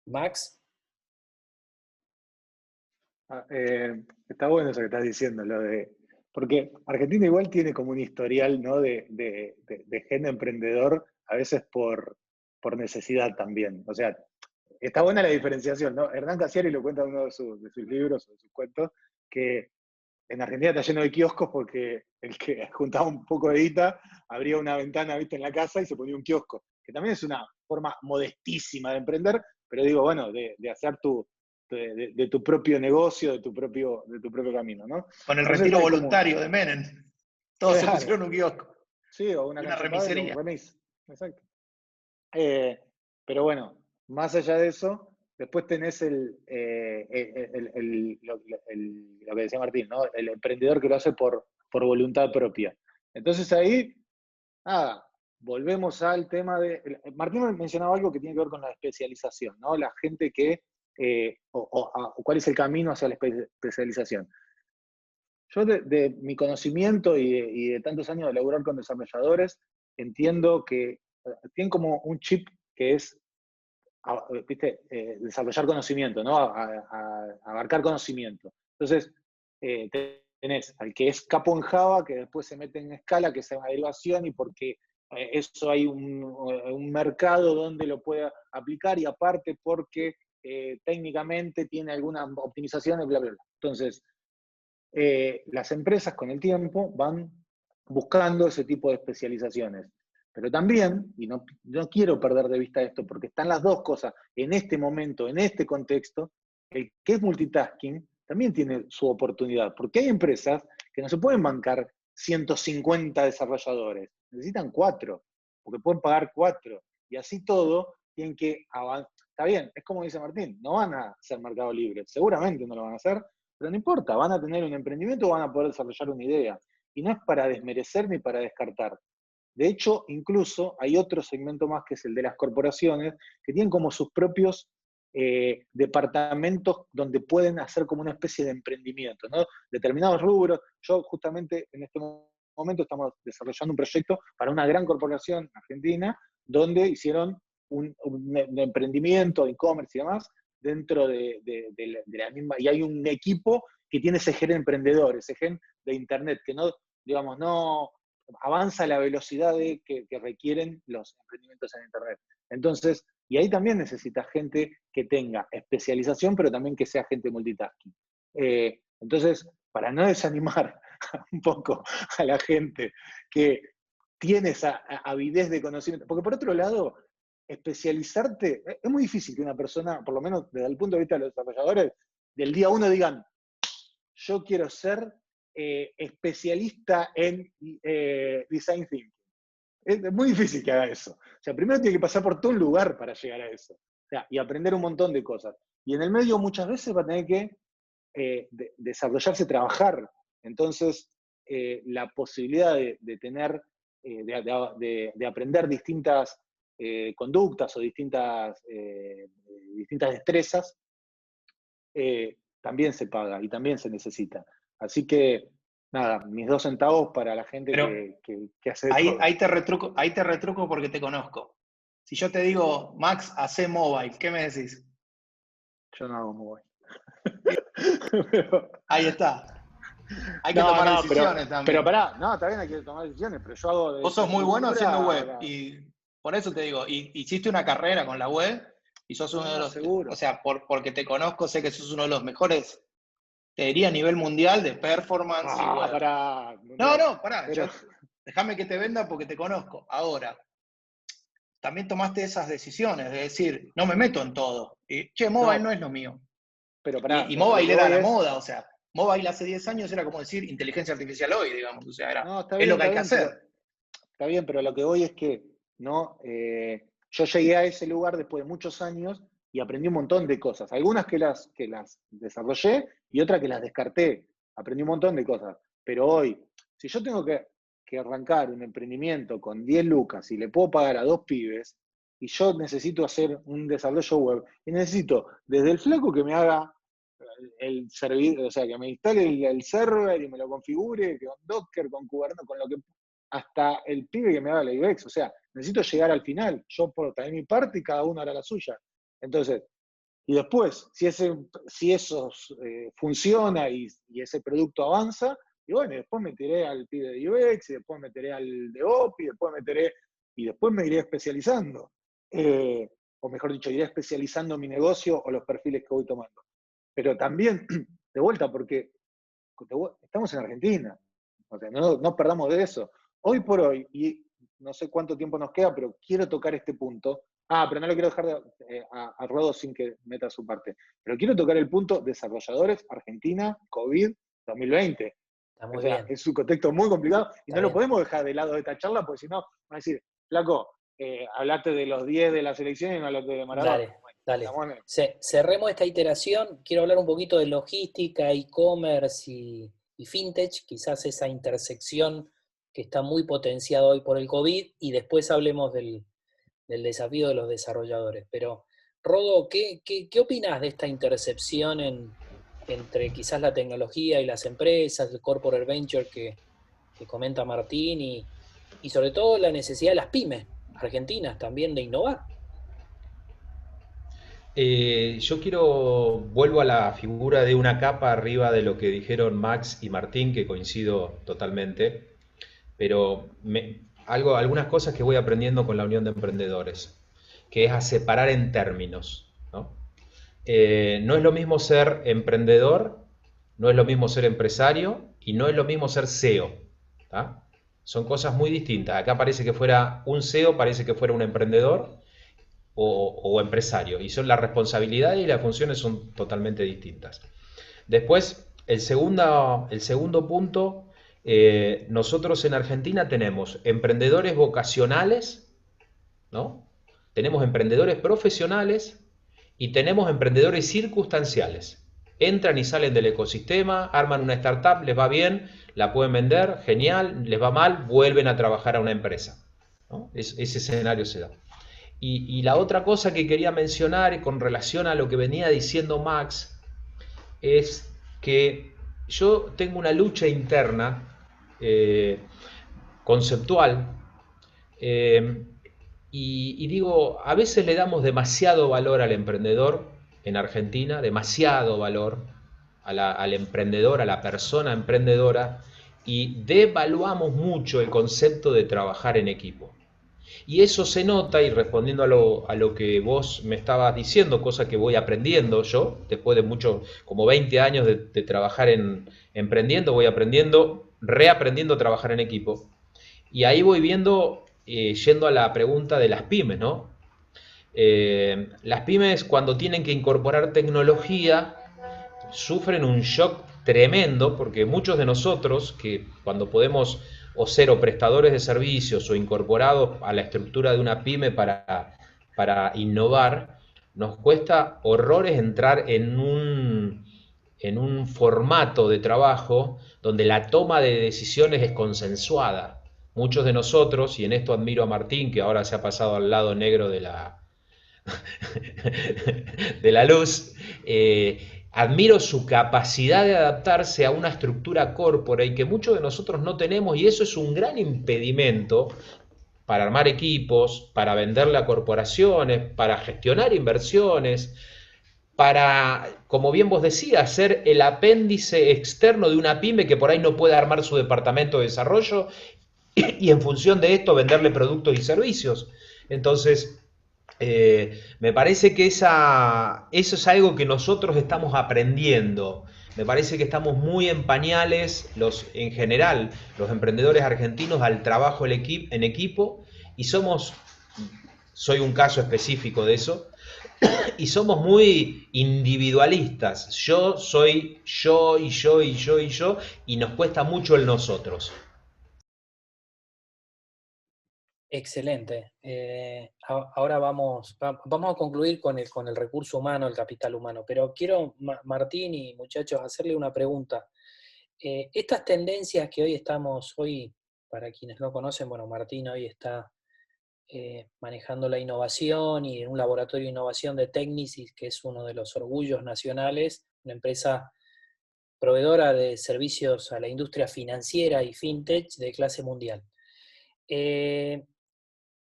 Max. Está bueno eso que estás diciendo, porque Argentina igual tiene como un historial, ¿no? de gente emprendedor, a veces por necesidad también. O sea, está buena la diferenciación, ¿no? Hernán Casiari lo cuenta en uno de sus libros o de sus cuentos, que en Argentina está lleno de kioscos porque el que juntaba un poco de guita abría una ventana, ¿viste?, en la casa y se ponía un kiosco, que también es una forma modestísima de emprender, pero digo, bueno, de hacer de tu propio negocio, de tu propio camino, ¿no? Con el Entonces retiro hay como, voluntario de Menem, todos se claro, pusieron un kiosco sí, o una y una cancha de pádel o un remisería. remis, exacto. Pero bueno, más allá de eso, después tenés lo que decía Martín, ¿no? El emprendedor que lo hace por voluntad propia. Entonces ahí, nada, volvemos al tema de... Martín mencionaba algo que tiene que ver con la especialización, ¿no? La gente que... ¿cuál es el camino hacia la especialización? Yo de mi conocimiento y de tantos años de laburar con desarrolladores, entiendo que tienen como un chip que es, ¿viste? Desarrollar conocimiento, ¿no? Abarcar conocimiento. Entonces, tenés al que es capo en Java, que después se mete en Scala, que es una derivación, y porque eso hay un mercado donde lo pueda aplicar, y aparte porque técnicamente tiene algunas optimizaciones, bla, bla, bla. Entonces, las empresas con el tiempo van buscando ese tipo de especializaciones. Pero también, y no quiero perder de vista esto, porque están las dos cosas en este momento, en este contexto, el que es multitasking también tiene su oportunidad, porque hay empresas que no se pueden bancar 150 desarrolladores, necesitan 4, porque pueden pagar 4, y así todo tienen que avanzar. Está bien, es como dice Martín, no van a ser mercado libre, seguramente no lo van a hacer, pero no importa, van a tener un emprendimiento o van a poder desarrollar una idea. Y no es para desmerecer ni para descartar. De hecho, incluso hay otro segmento más que es el de las corporaciones, que tienen como sus propios departamentos donde pueden hacer como una especie de emprendimiento, ¿no? Determinados rubros. Yo justamente en este momento estamos desarrollando un proyecto para una gran corporación argentina donde hicieron un emprendimiento, e-commerce y demás, dentro de la misma, y hay un equipo que tiene ese gen emprendedor, ese gen de Internet, que no, digamos, no avanza a la velocidad que requieren los emprendimientos en Internet. Entonces, y ahí también necesita gente que tenga especialización, pero también que sea gente multitasking. Entonces, para no desanimar un poco a la gente que tiene esa avidez de conocimiento, porque por otro lado, especializarte, es muy difícil que una persona, por lo menos desde el punto de vista de los desarrolladores, del día uno digan, yo quiero ser especialista en design thinking. Es muy difícil que haga eso. O sea, primero tiene que pasar por todo un lugar para llegar a eso. O sea, y aprender un montón de cosas. Y en el medio muchas veces va a tener que desarrollarse, trabajar. Entonces, la posibilidad de tener, de aprender distintas conductas o distintas destrezas, también se paga y también se necesita. Así que, nada, mis 2 centavos para la gente que hace todo. Ahí te retruco porque te conozco. Si yo te digo, Max, hace mobile, ¿qué me decís? Yo no hago mobile. Ahí está. Hay que tomar decisiones también. Pero pará, no, está bien, hay que tomar decisiones, pero yo hago... Vos sos muy bueno haciendo web, y por eso te digo, hiciste una carrera con la web, y sos uno de los... Seguro. O sea, porque te conozco, sé que sos uno de los mejores, te diría a nivel mundial, de performance y web. Pará. Pará, pero... déjame que te venda porque te conozco. Ahora, también tomaste esas decisiones de decir, no me meto en todo. Y, mobile no es lo mío. Pero pará, y mobile era la moda, o sea, mobile hace 10 años era como decir inteligencia artificial hoy, digamos. O sea, es lo que hay que hacer. Está bien, pero lo que voy es que no, yo llegué a ese lugar después de muchos años y aprendí un montón de cosas. Algunas que las desarrollé y otras que las descarté. Aprendí un montón de cosas. Pero hoy, si yo tengo que arrancar un emprendimiento con 10 lucas y le puedo pagar a 2 pibes, y yo necesito hacer un desarrollo web, y necesito desde el flaco que me haga el servidor, o sea, que me instale el server y me lo configure con Docker, con Kubernetes, con lo que, hasta el pibe que me haga la UX. O sea, necesito llegar al final. Yo puedo traer mi parte y cada uno hará la suya. Entonces, y después, si eso funciona y ese producto avanza, y bueno, después meteré al pibe de UX, y después meteré al de OP, y después me iré especializando. O mejor dicho, iré especializando mi negocio o los perfiles que voy tomando. Pero también, de vuelta, porque estamos en Argentina. O sea, no perdamos de eso. Hoy por hoy, y no sé cuánto tiempo nos queda, pero quiero tocar este punto. Pero no lo quiero dejar a Rodo sin que meta su parte. Pero quiero tocar el punto desarrolladores, Argentina, COVID, 2020. Está muy bien. Es un contexto muy complicado y Está no bien. lo podemos dejar de lado de esta charla, porque si no, van a decir, flaco, hablate de los 10 de la selección y no hablaste de Maradona. Dale. Cerremos esta iteración. Quiero hablar un poquito de logística, e-commerce y fintech, quizás esa intersección que está muy potenciada hoy por el COVID, y después hablemos del desafío de los desarrolladores. Pero, Rodo, ¿qué opinás de esta intercepción entre quizás la tecnología y las empresas, el corporate venture que comenta Martín, y sobre todo la necesidad de las pymes argentinas también de innovar? Vuelvo a la figura de una capa arriba de lo que dijeron Max y Martín, que coincido totalmente, pero algunas cosas que voy aprendiendo con la Unión de Emprendedores, que es a separar en términos, ¿no? No es lo mismo ser emprendedor, no es lo mismo ser empresario y no es lo mismo ser CEO, ¿tá? Son cosas muy distintas. Acá parece que fuera un CEO, parece que fuera un emprendedor o empresario, y son las responsabilidades y las funciones son totalmente distintas. Después, el segundo punto, nosotros en Argentina tenemos emprendedores vocacionales, ¿no? Tenemos emprendedores profesionales y tenemos emprendedores circunstanciales. Entran y salen del ecosistema, arman una startup, les va bien, la pueden vender, genial, les va mal, vuelven a trabajar a una empresa, ¿no? Ese escenario se da. Y la otra cosa que quería mencionar con relación a lo que venía diciendo Max es que yo tengo una lucha interna conceptual eh, y digo, a veces le damos demasiado valor al emprendedor en Argentina, demasiado valor al emprendedor, a la persona emprendedora, y devaluamos mucho el concepto de trabajar en equipo. Y eso se nota, y respondiendo a lo que vos me estabas diciendo, cosa que voy aprendiendo yo, después de mucho, como 20 años de trabajar emprendiendo, voy aprendiendo, reaprendiendo a trabajar en equipo. Y ahí voy viendo, yendo a la pregunta de las pymes, ¿no? Las pymes cuando tienen que incorporar tecnología sufren un shock tremendo porque muchos de nosotros que cuando podemos o ser o prestadores de servicios o incorporados a la estructura de una pyme para innovar, nos cuesta horrores entrar en un formato de trabajo donde la toma de decisiones es consensuada. Muchos de nosotros, y en esto admiro a Martín, que ahora se ha pasado al lado negro de la luz, admiro su capacidad de adaptarse a una estructura corpórea y que muchos de nosotros no tenemos, y eso es un gran impedimento para armar equipos, para venderle a corporaciones, para gestionar inversiones, para, como bien vos decías, ser el apéndice externo de una pyme que por ahí no puede armar su departamento de desarrollo y en función de esto venderle productos y servicios. Entonces, me parece que eso es algo que nosotros estamos aprendiendo. Me parece que estamos muy en pañales, en general, los emprendedores argentinos al trabajo en equipo y soy un caso específico de eso, y somos muy individualistas. Yo soy yo y yo y yo y yo y nos cuesta mucho el nosotros. Excelente. Ahora vamos a concluir con el recurso humano, el capital humano, pero quiero, Martín y muchachos, hacerle una pregunta. Estas tendencias que hoy, para quienes no conocen, bueno, Martín hoy está manejando la innovación y en un laboratorio de innovación de Technicis, que es uno de los orgullos nacionales, una empresa proveedora de servicios a la industria financiera y fintech de clase mundial.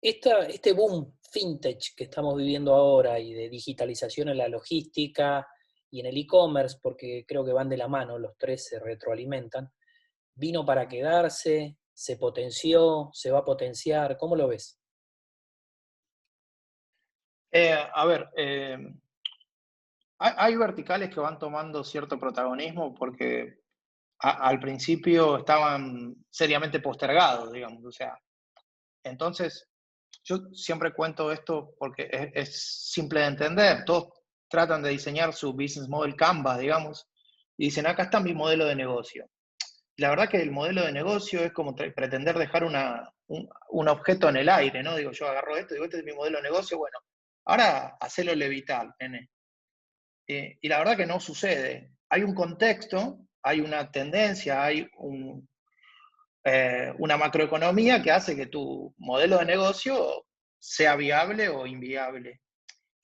Este boom fintech que estamos viviendo ahora y de digitalización en la logística y en el e-commerce, porque creo que van de la mano, los tres se retroalimentan, vino para quedarse, se potenció, se va a potenciar. ¿Cómo lo ves? A ver, hay verticales que van tomando cierto protagonismo porque al principio estaban seriamente postergados, digamos. O sea, entonces yo siempre cuento esto porque es simple de entender. Todos tratan de diseñar su business model Canvas, digamos, y dicen, acá está mi modelo de negocio. La verdad que el modelo de negocio es como pretender dejar un objeto en el aire, ¿no? Digo, yo agarro esto, digo, este es mi modelo de negocio, bueno, ahora hacelo levitar, nene. Y la verdad que no sucede. Hay un contexto, hay una tendencia, hay una macroeconomía que hace que tu modelo de negocio sea viable o inviable.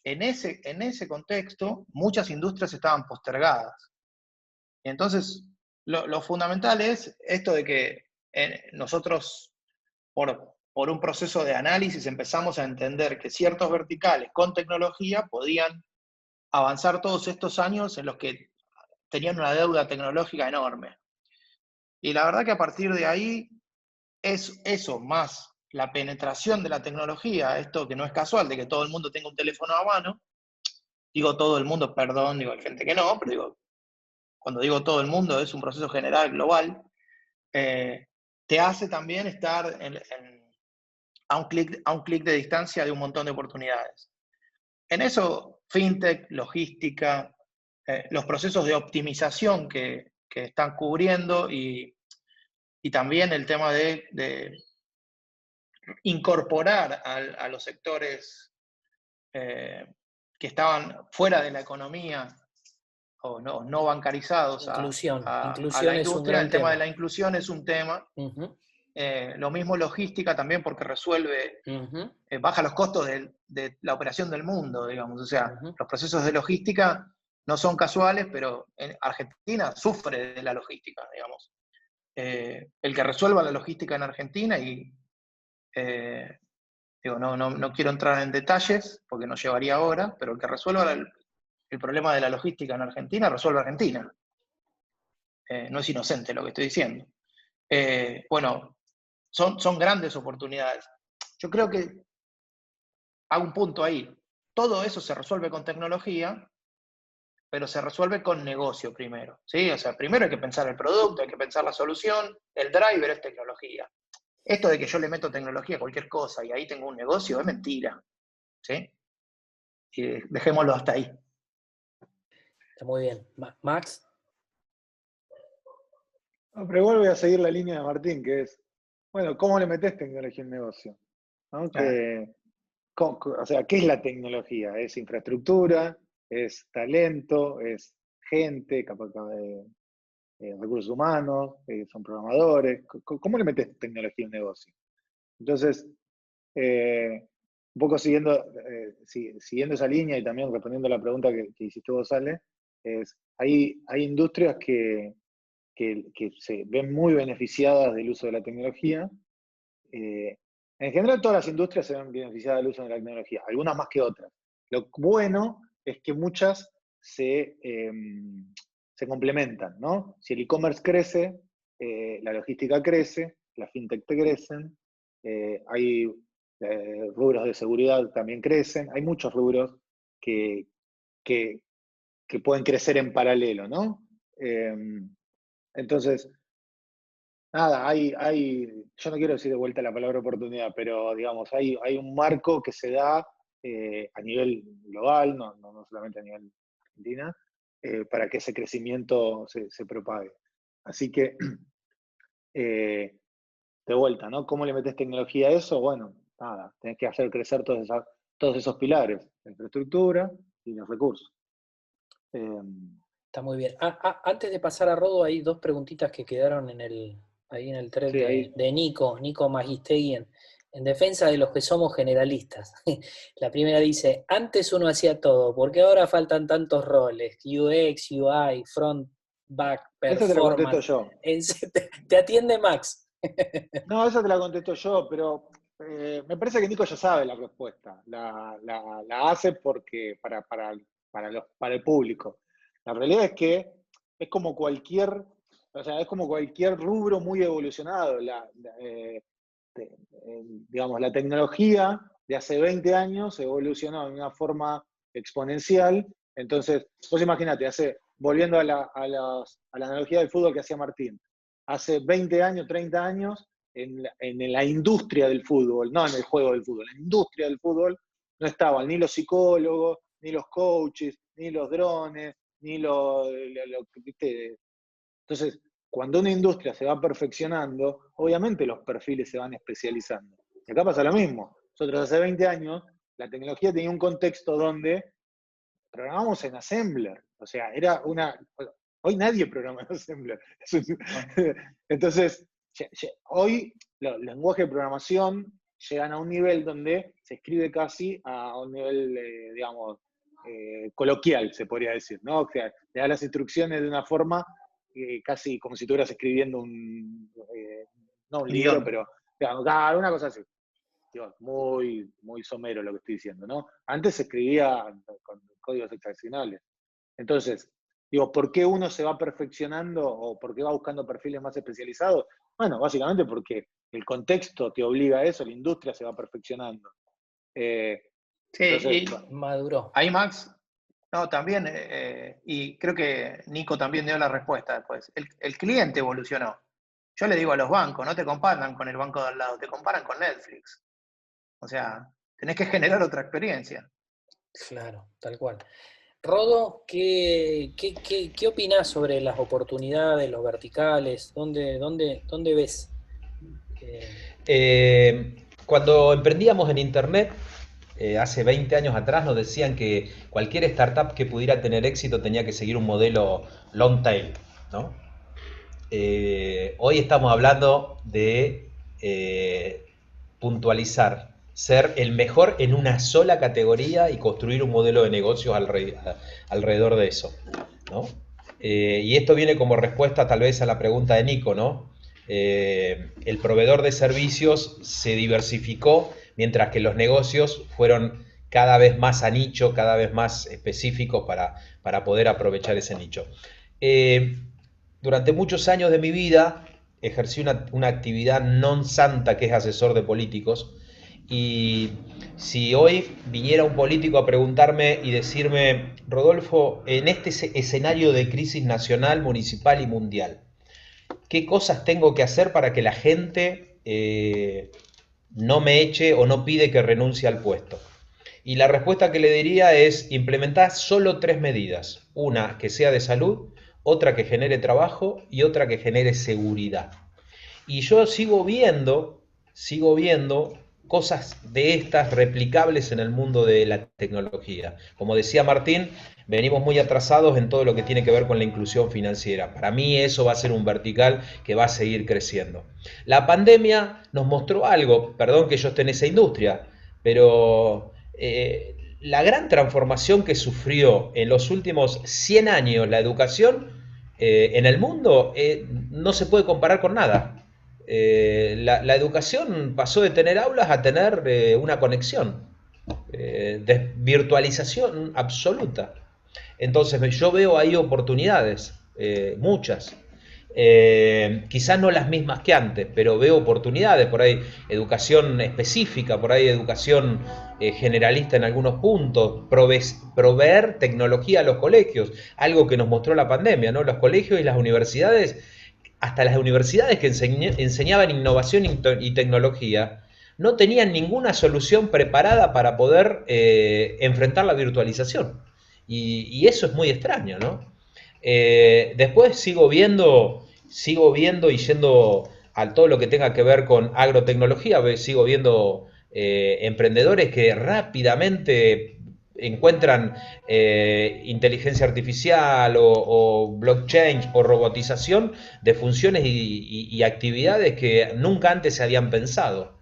En ese contexto, muchas industrias estaban postergadas. Y entonces, lo fundamental es esto de que nosotros, por un proceso de análisis, empezamos a entender que ciertos verticales con tecnología podían avanzar todos estos años en los que tenían una deuda tecnológica enorme. Y la verdad que a partir de ahí es eso, más la penetración de la tecnología, esto que no es casual, de que todo el mundo tenga un teléfono a mano. Digo todo el mundo, perdón, digo hay gente que no, pero digo, cuando digo todo el mundo es un proceso general, global, te hace también estar a un clic de distancia de un montón de oportunidades. En eso, fintech, logística, los procesos de optimización que están cubriendo y también el tema de incorporar a los sectores que estaban fuera de la economía o no bancarizados Inclusión. a Inclusión la es un industria. gran El tema tema. de la inclusión es un tema. Lo mismo logística también porque resuelve, baja los costos de la operación del mundo, digamos. O sea, los procesos de logística no son casuales, pero en Argentina sufre de la logística, digamos. El que resuelva la logística en Argentina y digo, no quiero entrar en detalles porque nos llevaría horas, pero el que resuelva el problema de la logística en Argentina, resuelve Argentina. No es inocente lo que estoy diciendo. Bueno, son grandes oportunidades. Yo creo que hago un punto ahí. Todo eso se resuelve con tecnología, pero se resuelve con negocio primero, ¿sí? O sea, primero hay que pensar el producto, hay que pensar la solución, el driver es tecnología. Esto de que yo le meto tecnología a cualquier cosa y ahí tengo un negocio es mentira, ¿sí? Y dejémoslo hasta ahí. Está muy bien. Max. No, pero igual voy a seguir la línea de Martín, que es, bueno, ¿cómo le metés tecnología en negocio? ¿No? O sea, ¿qué es la tecnología? ¿Es infraestructura? ¿Es talento? ¿Es gente? Recursos humanos? ¿Son programadores? ¿Cómo le metés tecnología en negocio? Entonces, un poco siguiendo esa línea y también respondiendo a la pregunta que hiciste vos, Ale, hay industrias que se ven muy beneficiadas del uso de la tecnología. En general, todas las industrias se ven beneficiadas del uso de la tecnología, algunas más que otras. Lo bueno es que muchas se complementan, ¿no? Si el e-commerce crece, la logística crece, las fintech crecen, hay rubros de seguridad también crecen, hay muchos rubros que pueden crecer en paralelo, ¿no? Entonces, nada, yo no quiero decir de vuelta la palabra oportunidad, pero digamos, hay un marco que se da a nivel global, no solamente a nivel Argentina, para que ese crecimiento se propague. Así que, de vuelta, ¿no? ¿Cómo le metes tecnología a eso? Bueno, nada, tenés que hacer crecer todos esos pilares, la infraestructura y los recursos. Está muy bien. Antes de pasar a Rodo, hay dos preguntitas que quedaron ahí en el thread Sí, de Nico Magistegui en defensa de los que somos generalistas. La primera dice, antes uno hacía todo, ¿por qué ahora faltan tantos roles? UX, UI, front, back, esa te la contesto performance. yo. Te atiende Max. No, esa te la contesto yo, pero me parece que Nico ya sabe la respuesta. La hace porque para el público. La realidad es que es como cualquier rubro muy evolucionado. Digamos, la tecnología de hace 20 años evolucionó de una forma exponencial. Entonces, vos imaginate, volviendo a la analogía del fútbol que hacía Martín, hace 20 años, 30 años, en la industria del fútbol, no en el juego del fútbol, en la industria del fútbol no estaban ni los psicólogos, ni los coaches, ni los drones, ni ¿viste? Entonces, cuando una industria se va perfeccionando, obviamente los perfiles se van especializando. Y acá pasa lo mismo. Nosotros hace 20 años, la tecnología tenía un contexto donde programamos en Assembler. O sea, hoy nadie programa en Assembler. Entonces, hoy los lenguajes de programación llegan a un nivel donde se escribe casi a un nivel, digamos, coloquial, se podría decir, ¿no? O sea, le da las instrucciones de una forma casi como si estuvieras escribiendo no un libro, pero digamos, una cosa así. Digo, muy, muy somero lo que estoy diciendo, ¿no? Antes se escribía con códigos hexagonales. Entonces, digo, ¿por qué uno se va perfeccionando o por qué va buscando perfiles más especializados? Bueno, básicamente porque el contexto te obliga a eso, la industria se va perfeccionando. Sí, entonces, maduró. Ahí Max, no, también, y creo que Nico también dio la respuesta después. El cliente evolucionó. Yo le digo a los bancos, no te comparan con el banco de al lado, te comparan con Netflix. O sea, tenés que generar otra experiencia. Claro, tal cual. Rodo, ¿qué opinás sobre las oportunidades, los verticales? ¿Dónde ves? Cuando emprendíamos en Internet, hace 20 años atrás nos decían que cualquier startup que pudiera tener éxito tenía que seguir un modelo long tail, ¿no? Hoy estamos hablando de puntualizar, ser el mejor en una sola categoría y construir un modelo de negocios alrededor de eso, ¿no? Y esto viene como respuesta tal vez a la pregunta de Nico, ¿no? El proveedor de servicios se diversificó mientras que los negocios fueron cada vez más a nicho, cada vez más específicos para poder aprovechar ese nicho. Durante muchos años de mi vida ejercí una actividad non santa que es asesor de políticos, y si hoy viniera un político a preguntarme y decirme, Rodolfo, en este escenario de crisis nacional, municipal y mundial, ¿qué cosas tengo que hacer para que la gente no me eche o no pide que renuncie al puesto? Y la respuesta que le diría es implementar solo 3 medidas. Una que sea de salud, otra que genere trabajo y otra que genere seguridad. Y yo sigo viendo cosas de estas replicables en el mundo de la tecnología. Como decía Martín, venimos muy atrasados en todo lo que tiene que ver con la inclusión financiera. Para mí eso va a ser un vertical que va a seguir creciendo. La pandemia nos mostró algo, perdón que yo esté en esa industria, pero la gran transformación que sufrió en los últimos 100 años la educación en el mundo no se puede comparar con nada. La educación pasó de tener aulas a tener una conexión, de virtualización absoluta. Entonces yo veo ahí oportunidades, muchas. Quizás no las mismas que antes, pero veo oportunidades, por ahí educación específica, por ahí educación generalista en algunos puntos, proveer tecnología a los colegios, algo que nos mostró la pandemia, ¿no? Los colegios y las universidades, hasta las universidades que enseñaban innovación y tecnología, no tenían ninguna solución preparada para poder enfrentar la virtualización. Y eso es muy extraño, ¿no? Después sigo viendo y yendo a todo lo que tenga que ver con agrotecnología, sigo viendo emprendedores que rápidamente encuentran inteligencia artificial o blockchain o robotización de funciones y actividades que nunca antes se habían pensado.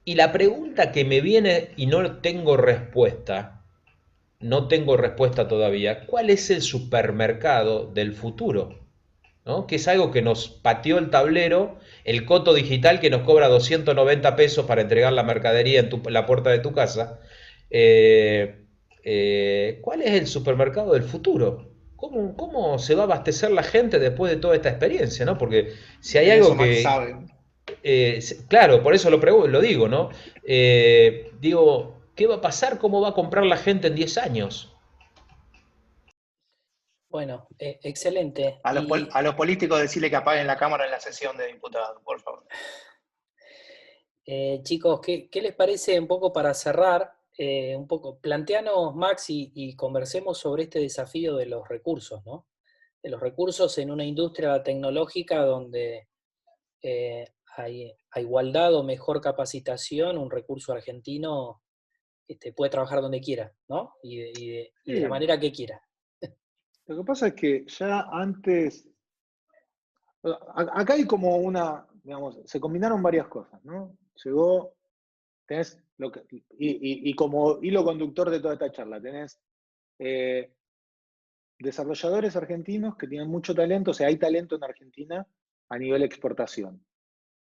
Y la pregunta que me viene y no tengo respuesta todavía, ¿cuál es el supermercado del futuro? ¿No? Que es algo que nos pateó el tablero, el coto digital que nos cobra 290 pesos para entregar la mercadería en la puerta de tu casa. ¿Cuál es el supermercado del futuro? ¿Cómo se va a abastecer la gente después de toda esta experiencia? ¿No? Porque si hay En eso algo Max que... sabe. claro, por eso lo digo, ¿no? Digo, ¿qué va a pasar? ¿Cómo va a comprar la gente en 10 años? Bueno, excelente. A los políticos decirle que apaguen la cámara en la sesión de diputados, por favor. Chicos, ¿qué les parece un poco para cerrar? Un poco, planteanos, Max, y conversemos sobre este desafío de los recursos, ¿no? De los recursos en una industria tecnológica donde a igualdad o mejor capacitación, un recurso argentino puede trabajar donde quiera, ¿no? Y de la Sí, manera que quiera. lo que pasa es que ya antes, acá hay como una, digamos, se combinaron varias cosas, ¿no? Llegó, tenés, y como hilo conductor de toda esta charla, tenés desarrolladores argentinos que tienen mucho talento, o sea, hay talento en Argentina a nivel exportación.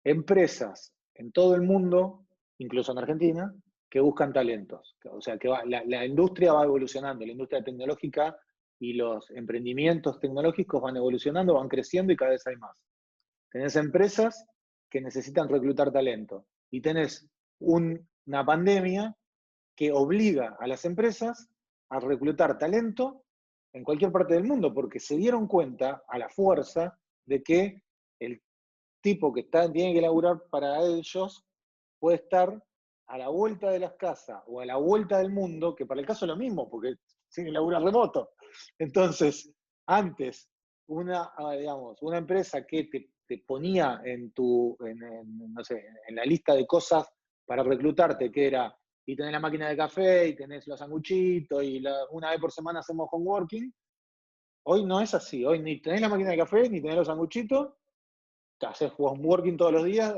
Empresas en todo el mundo, incluso en Argentina, que buscan talentos. O sea, que la industria va evolucionando, la industria tecnológica y los emprendimientos tecnológicos van evolucionando, van creciendo y cada vez hay más. Tenés empresas que necesitan reclutar talento y tenés una pandemia que obliga a las empresas a reclutar talento en cualquier parte del mundo, porque se dieron cuenta a la fuerza de que el tipo que tiene que laburar para ellos puede estar a la vuelta de las casas o a la vuelta del mundo, que para el caso es lo mismo, porque tiene que laburar remoto. Entonces, antes, digamos, una empresa que te ponía no sé, en la lista de cosas para reclutarte, que era, y tenés la máquina de café, y tenés los sanguchitos, y una vez por semana hacemos homeworking, hoy no es así. Hoy ni tenés la máquina de café, ni tenés los sanguchitos, haces homeworking todos los días,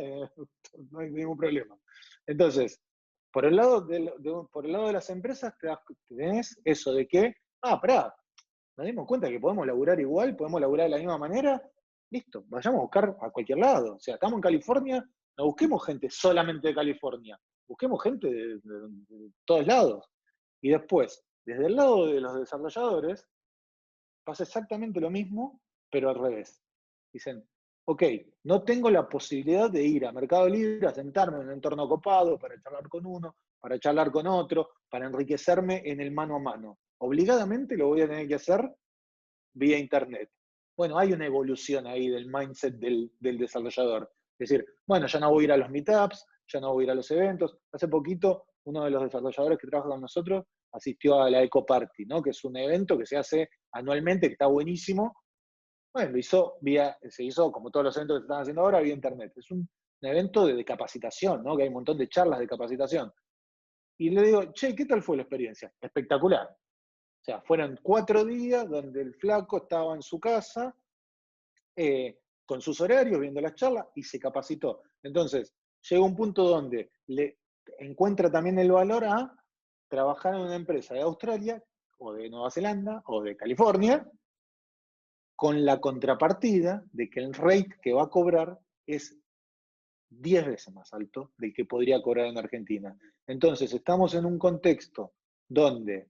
no hay ningún problema. Entonces, por el lado de las empresas tenés eso de que, pará, nos dimos cuenta que podemos laburar igual, podemos laburar de la misma manera, listo, vayamos a buscar a cualquier lado. O sea, estamos en California, no busquemos gente solamente de California, busquemos gente de todos lados. Y después, desde el lado de los desarrolladores, pasa exactamente lo mismo, pero al revés. Dicen, ok, no tengo la posibilidad de ir a Mercado Libre, a sentarme en un entorno copado para charlar con uno, para charlar con otro, para enriquecerme en el mano a mano. Obligadamente lo voy a tener que hacer vía Internet. Bueno, hay una evolución ahí del mindset del desarrollador. Es decir, bueno, ya no voy a ir a los meetups, ya no voy a ir a los eventos. Hace poquito, uno de los desarrolladores que trabaja con nosotros asistió a la Eco Party, ¿no? Que es un evento que se hace anualmente, que está buenísimo. Bueno, se hizo, como todos los eventos que se están haciendo ahora, vía Internet. Es un evento de capacitación, ¿no? Que hay un montón de charlas de capacitación. Y le digo, che, ¿qué tal fue la experiencia? Espectacular. O sea, fueron 4 días donde el flaco estaba en su casa, con sus horarios, viendo las charlas, y se capacitó. Entonces, llega un punto donde le encuentra también el valor a trabajar en una empresa de Australia, o de Nueva Zelanda, o de California, con la contrapartida de que el rate que va a cobrar es 10 veces más alto del que podría cobrar en Argentina. Entonces, estamos en un contexto donde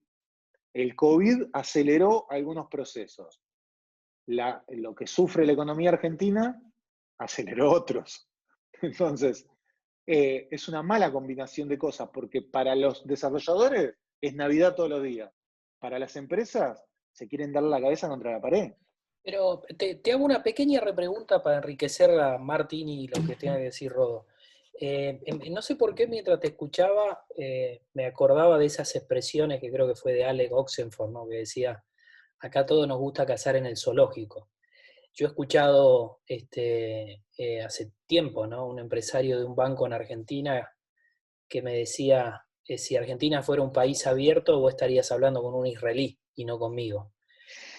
el COVID aceleró algunos procesos. Lo que sufre la economía argentina aceleró otros. Entonces, es una mala combinación de cosas, porque para los desarrolladores es Navidad todos los días. Para las empresas se quieren dar la cabeza contra la pared. Pero te hago una pequeña repregunta para enriquecer a Martín y lo que tenga que decir Rodo. No sé por qué mientras te escuchaba me acordaba de esas expresiones que creo que fue de Alex Oxenford, ¿no? Que decía, acá todos nos gusta cazar en el zoológico. Yo he escuchado hace tiempo, ¿no? Un empresario de un banco en Argentina que me decía, si Argentina fuera un país abierto, vos estarías hablando con un israelí y no conmigo.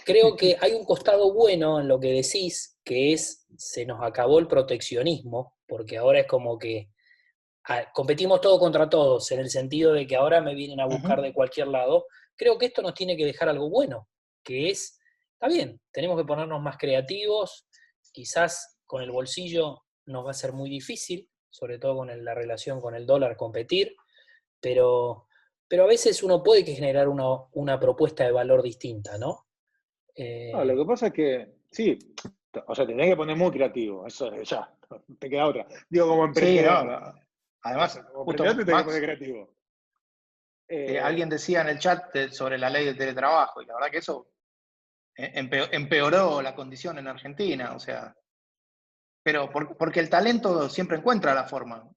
Creo que hay un costado bueno en lo que decís, que es, se nos acabó el proteccionismo, porque ahora es como que competimos todos contra todos, en el sentido de que ahora me vienen a buscar de cualquier lado. Creo que esto nos tiene que dejar algo bueno, que es, está bien, tenemos que ponernos más creativos, quizás con el bolsillo nos va a ser muy difícil, sobre todo con la relación con el dólar, competir, pero a veces uno puede generar una propuesta de valor distinta, ¿no? No, lo que pasa es que, sí, o sea, te tenés que poner muy creativo, eso ya, te queda otra. Digo, como emprendedor. Sí, no. Además, como justo emprendedor te tenés que Max, poner creativo. alguien decía en el chat sobre la ley del teletrabajo, y la verdad que eso empeoró la condición en Argentina, o sea, pero porque el talento siempre encuentra la forma.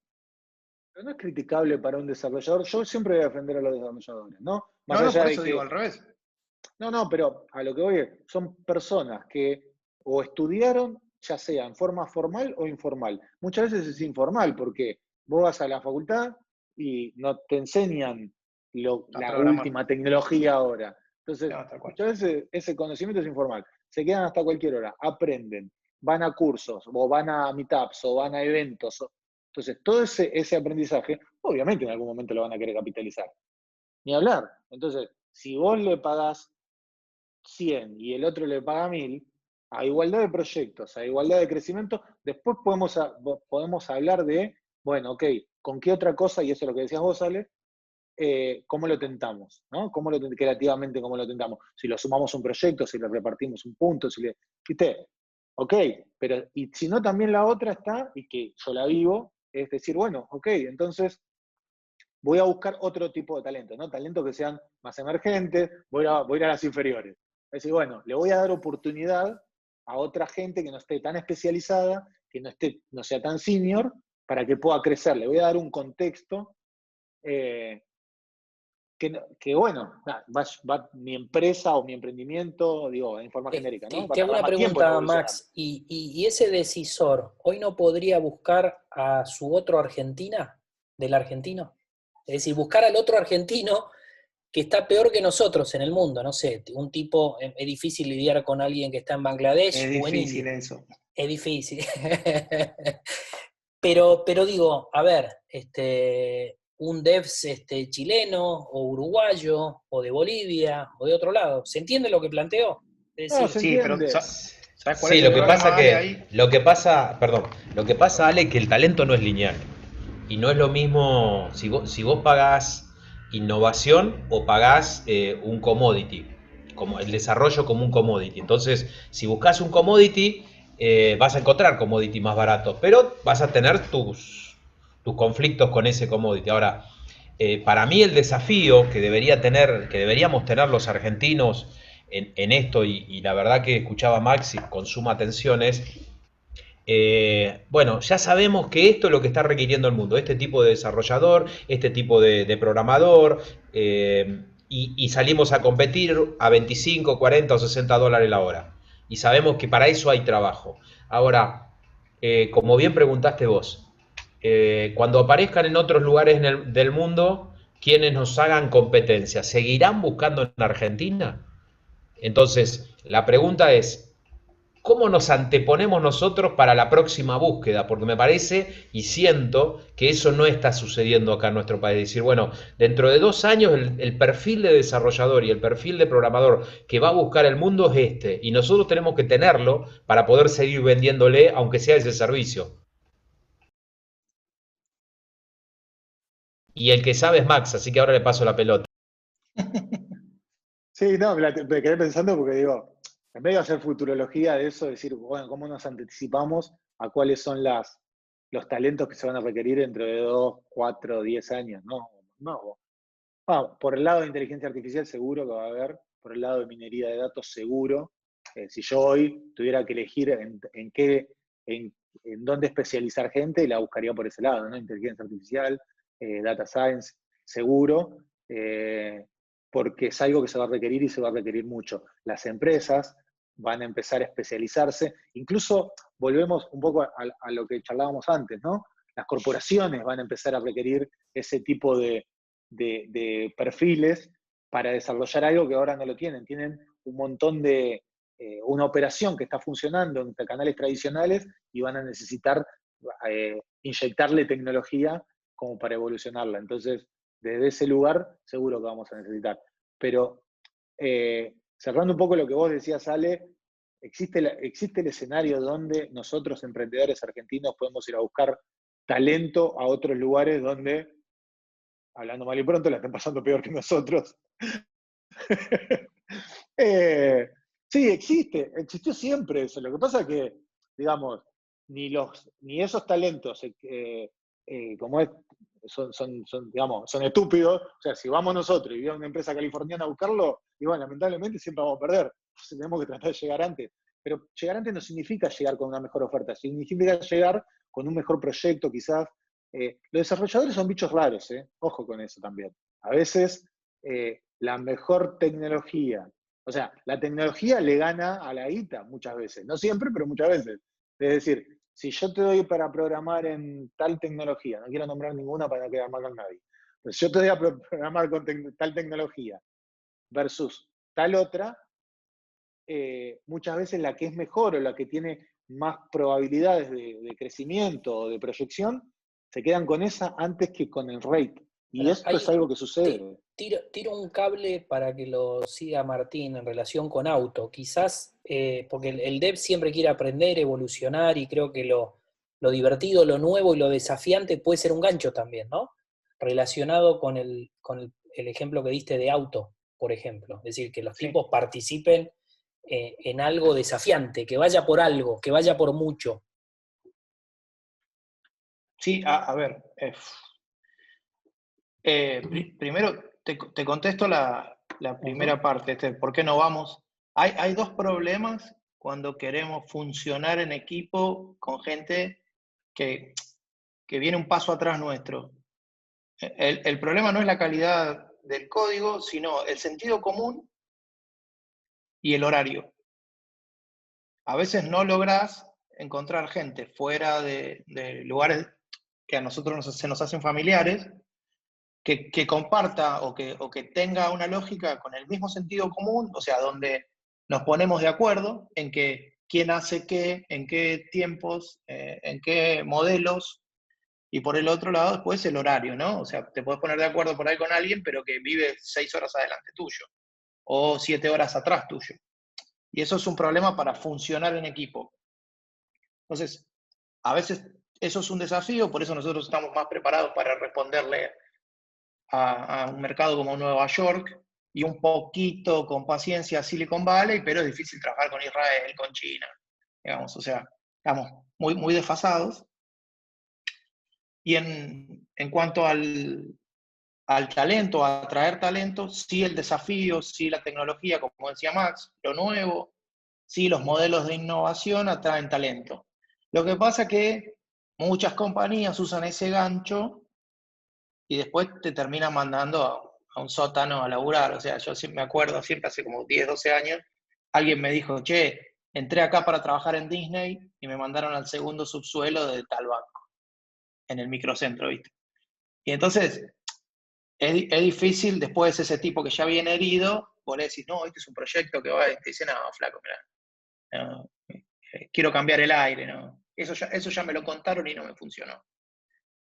Pero no es criticable para un desarrollador. Yo siempre voy a defender a los desarrolladores, ¿no? Más No, allá por de eso que, digo al revés. No, pero a lo que voy son personas que o estudiaron, ya sea en forma formal o informal. Muchas veces es informal, porque vos vas a la facultad y no te enseñan la última tecnología ahora. Entonces, No, muchas veces ese conocimiento es informal. Se quedan hasta cualquier hora, aprenden, van a cursos, o van a meetups, o van a eventos. Entonces, todo ese aprendizaje, obviamente en algún momento lo van a querer capitalizar. Ni hablar. Entonces, si vos le pagás 100 y el otro le paga 1000, a igualdad de proyectos, a igualdad de crecimiento, después podemos hablar de, bueno, ok, ¿con qué otra cosa? Y eso es lo que decías vos, Ale, ¿cómo lo tentamos? ¿No? Creativamente, ¿cómo lo tentamos? Si lo sumamos a un proyecto, si le repartimos un punto, ¿viste? Ok, pero y si no, también la otra está, y que yo la vivo, es decir, bueno, ok, entonces voy a buscar otro tipo de talento, ¿no? Talentos que sean más emergentes, voy a ir a las inferiores. Es decir, bueno, le voy a dar oportunidad a otra gente que no esté tan especializada, que no sea tan senior, para que pueda crecer. Le voy a dar un contexto que bueno, va mi empresa o mi emprendimiento, digo, en forma genérica, ¿no? Va a Te hago tardar una más tiempo en pregunta, evolucionar. Max, ¿y ese decisor hoy no podría buscar a su otro Argentina del argentino? Es decir, buscar al otro argentino que está peor que nosotros en el mundo, no sé, un tipo, es difícil lidiar con alguien que está en Bangladesh Es o en difícil India. eso. Es difícil. Pero digo, a ver, un devs chileno o uruguayo o de Bolivia o de otro lado, ¿se entiende lo que planteo? Es No, decir, se Sí, pero entiende. ¿sabes cuál Sí, es el lo que problema, pasa Ale, ahí? perdón, lo que pasa, Ale, que el talento no es lineal. Y no es lo mismo si vos pagás innovación o pagás un commodity, como el desarrollo como un commodity. Entonces, si buscas un commodity, vas a encontrar commodity más baratos, pero vas a tener tus conflictos con ese commodity. Ahora, para mí el desafío que deberíamos tener los argentinos en esto, y la verdad que escuchaba a Maxi con suma atención, es bueno, ya sabemos que esto es lo que está requiriendo el mundo, este tipo de desarrollador, este tipo de programador, y salimos a competir a 25, 40 o 60 dólares la hora. Y sabemos que para eso hay trabajo. Ahora, como bien preguntaste vos, cuando aparezcan en otros lugares del mundo, quienes nos hagan competencia, ¿seguirán buscando en Argentina? Entonces, la pregunta es, ¿cómo nos anteponemos nosotros para la próxima búsqueda? Porque me parece y siento que eso no está sucediendo acá en nuestro país. Decir, bueno, dentro de 2 años el perfil de desarrollador y el perfil de programador que va a buscar el mundo es este. Y nosotros tenemos que tenerlo para poder seguir vendiéndole, aunque sea ese servicio. Y el que sabe es Max, así que ahora le paso la pelota. Sí, no, me quedé pensando porque digo, en vez de hacer futurología de eso, decir, bueno, ¿cómo nos anticipamos a cuáles son los talentos que se van a requerir dentro de 2, 4, 10 años? No, no. Por el lado de inteligencia artificial seguro que va a haber, por el lado de minería de datos seguro. Si yo hoy tuviera que elegir en dónde especializar gente, la buscaría por ese lado, ¿no? Inteligencia artificial, data science, seguro, porque es algo que se va a requerir y se va a requerir mucho. Las empresas van a empezar a especializarse, incluso volvemos un poco a lo que charlábamos antes, ¿no? Las corporaciones van a empezar a requerir ese tipo de perfiles para desarrollar algo que ahora no lo tienen. Tienen un montón de, una operación que está funcionando en canales tradicionales y van a necesitar inyectarle tecnología como para evolucionarla. Entonces, desde ese lugar, seguro que vamos a necesitar. Pero cerrando un poco lo que vos decías, Ale, existe el escenario donde nosotros, emprendedores argentinos, podemos ir a buscar talento a otros lugares donde, hablando mal y pronto, la están pasando peor que nosotros. Sí, existió siempre eso. Lo que pasa es que, digamos, ni esos talentos, como es, digamos, son estúpidos. O sea, si vamos nosotros y viene una empresa californiana a buscarlo, y bueno, lamentablemente siempre vamos a perder. Entonces tenemos que tratar de llegar antes. Pero llegar antes no significa llegar con una mejor oferta, significa llegar con un mejor proyecto, quizás. Los desarrolladores son bichos raros, ojo con eso también. A veces la mejor tecnología, o sea, la tecnología le gana a la guita muchas veces, no siempre, pero muchas veces. Es decir, si yo te doy para programar en tal tecnología, no quiero nombrar ninguna para no quedar mal con nadie, pero si yo te doy a programar con tal tecnología versus tal otra, muchas veces la que es mejor o la que tiene más probabilidades de crecimiento o de proyección, se quedan con esa antes que con el rate. Y bueno, esto es algo que sucede. tiro un cable para que lo siga Martín en relación con auto. Quizás, porque el dev siempre quiere aprender, evolucionar, y creo que lo divertido, lo nuevo y lo desafiante puede ser un gancho también, ¿no? Relacionado con el ejemplo que diste de auto, por ejemplo. Es decir, que los Sí. tipos participen en algo desafiante, que vaya por algo, que vaya por mucho. Sí, a ver. Primero te contesto la primera parte, ¿por qué no vamos? Hay dos problemas cuando queremos funcionar en equipo con gente que viene un paso atrás nuestro. El problema no es la calidad del código, sino el sentido común y el horario. A veces no lográs encontrar gente fuera de lugares que a nosotros se nos hacen familiares, que comparta o que tenga una lógica con el mismo sentido común, o sea, donde nos ponemos de acuerdo en que quién hace qué, en qué tiempos, en qué modelos, y por el otro lado después el horario, ¿no? O sea, te puedes poner de acuerdo por ahí con alguien, pero que vive 6 horas adelante tuyo, o 7 horas atrás tuyo. Y eso es un problema para funcionar en equipo. Entonces, a veces eso es un desafío, por eso nosotros estamos más preparados para responderle a un mercado como Nueva York, y un poquito con paciencia a Silicon Valley, pero es difícil trabajar con Israel, con China, digamos, o sea, estamos muy, muy desfasados. Y en cuanto al talento, a atraer talento, sí el desafío, sí la tecnología, como decía Max, lo nuevo, sí los modelos de innovación atraen talento. Lo que pasa es que muchas compañías usan ese gancho y después te terminan mandando a un sótano a laburar. O sea, yo me acuerdo siempre, hace como 10, 12 años, alguien me dijo, che, entré acá para trabajar en Disney y me mandaron al segundo subsuelo de tal banco, en el microcentro, ¿viste? Y entonces, es difícil, después ese tipo que ya viene herido, vos le decís, no, este es un proyecto que va, y te dice, no, flaco, mirá, no, quiero cambiar el aire, ¿no? Eso ya me lo contaron y no me funcionó.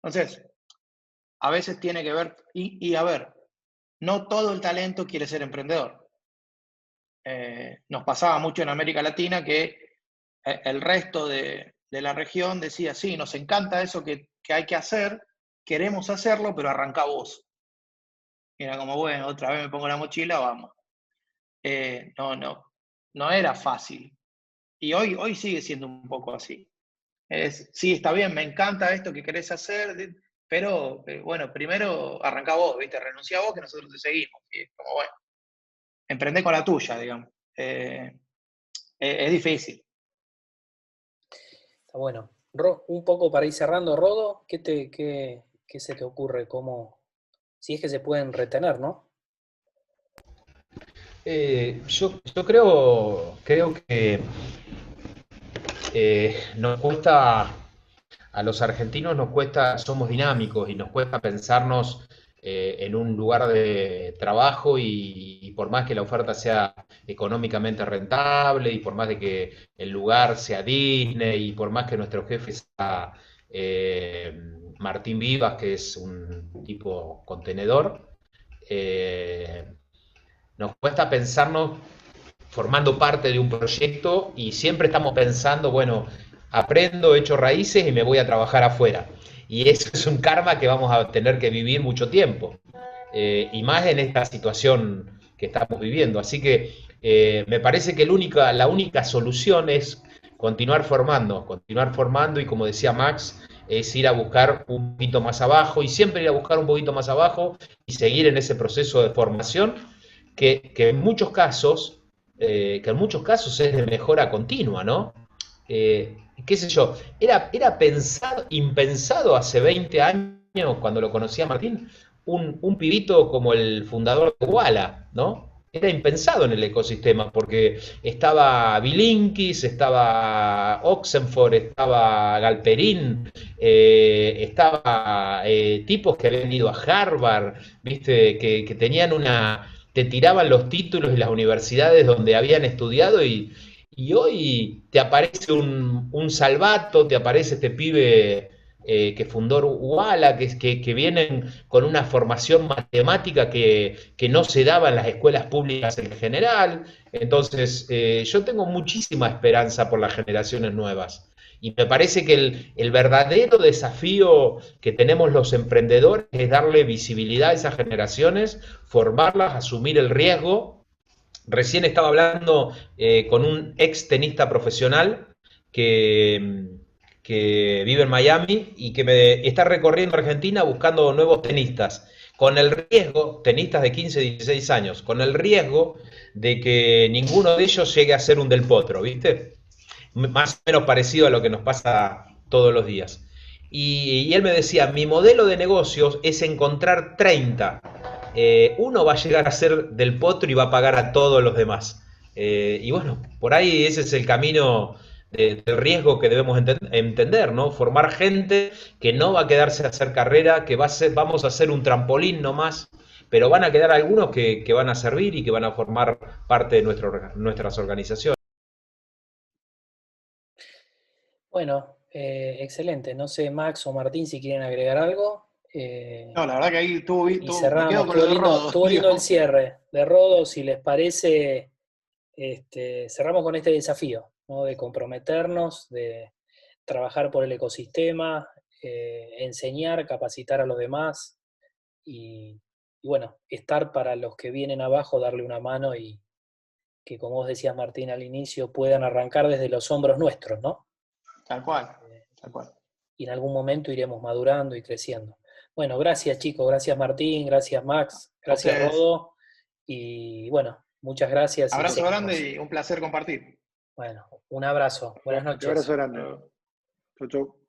Entonces, a veces tiene que ver, y a ver, no todo el talento quiere ser emprendedor. Nos pasaba mucho en América Latina que el resto de la región decía, sí, nos encanta eso que hay que hacer, queremos hacerlo, pero arranca vos. Y era como, bueno, otra vez me pongo la mochila, vamos. No era fácil. Y hoy sigue siendo un poco así. Sí, está bien, me encanta esto que querés hacer, pero bueno, primero arrancá vos, ¿viste? Renuncia a vos que nosotros te seguimos. Y es como, bueno, emprendé con la tuya, digamos. Es difícil. Está bueno. Un poco para ir cerrando, Rodo, ¿qué se te ocurre? Si es que se pueden retener, ¿no? Yo creo que nos cuesta, a los argentinos nos cuesta, somos dinámicos y nos cuesta pensarnos en un lugar de trabajo y por más que la oferta sea económicamente rentable y por más de que el lugar sea Disney y por más que nuestro jefe sea Martín Vivas, que es un tipo contenedor, nos cuesta pensarnos formando parte de un proyecto y siempre estamos pensando, bueno, aprendo, echo raíces y me voy a trabajar afuera. Y eso es un karma que vamos a tener que vivir mucho tiempo. Y más en esta situación que estamos viviendo. Así que me parece que la única solución es continuar formando y como decía Max, es ir a buscar un poquito más abajo y siempre ir a buscar un poquito más abajo y seguir en ese proceso de formación que en muchos casos es de mejora continua, ¿no? Qué sé yo, era pensado, impensado hace 20 años, cuando lo conocía Martín, un pibito como el fundador de Walla, ¿no? Era impensado en el ecosistema, porque estaba Bilinkis, estaba Oxenford, estaba Galperín, estaba tipos que habían ido a Harvard, ¿viste? Que tenían te tiraban los títulos y las universidades donde habían estudiado y hoy te aparece un Salvato, te aparece este pibe que fundó Uala, que vienen con una formación matemática que no se daba en las escuelas públicas en general. Entonces, yo tengo muchísima esperanza por las generaciones nuevas. Y me parece que el verdadero desafío que tenemos los emprendedores es darle visibilidad a esas generaciones, formarlas, asumir el riesgo. Recién estaba hablando con un ex tenista profesional que, que vive en Miami y que me está recorriendo Argentina buscando nuevos tenistas, con el riesgo, tenistas de 15, 16 años, con el riesgo de que ninguno de ellos llegue a ser un Del Potro, ¿viste? Más o menos parecido a lo que nos pasa todos los días. Y él me decía, mi modelo de negocios es encontrar 30. Uno va a llegar a ser Del Potro y va a pagar a todos los demás. Y bueno, por ahí ese es el camino del riesgo que debemos entender, ¿no? Formar gente que no va a quedarse a hacer carrera, que vamos a hacer un trampolín nomás, pero van a quedar algunos que van a servir y que van a formar parte de nuestras organizaciones. Bueno, excelente. No sé, Max o Martín, si quieren agregar algo. No, la verdad que ahí Y me cerramos. quedo con lo de Rodo. Estuvo lindo el digamos. cierre de Rodo. Si les parece, cerramos con este desafío, ¿no? De comprometernos, de trabajar por el ecosistema, enseñar, capacitar a los demás y bueno, estar para los que vienen abajo, darle una mano y que, como vos decías, Martín, al inicio, puedan arrancar desde los hombros nuestros, ¿no? Tal cual, tal cual. Y en algún momento iremos madurando y creciendo. Bueno, gracias chicos, gracias Martín, gracias Max, A gracias ustedes. Rodo, y bueno, muchas gracias y Abrazo seguimos. grande y un placer compartir. Bueno, un abrazo, buenas Un abrazo noches. grande. Chau, chau.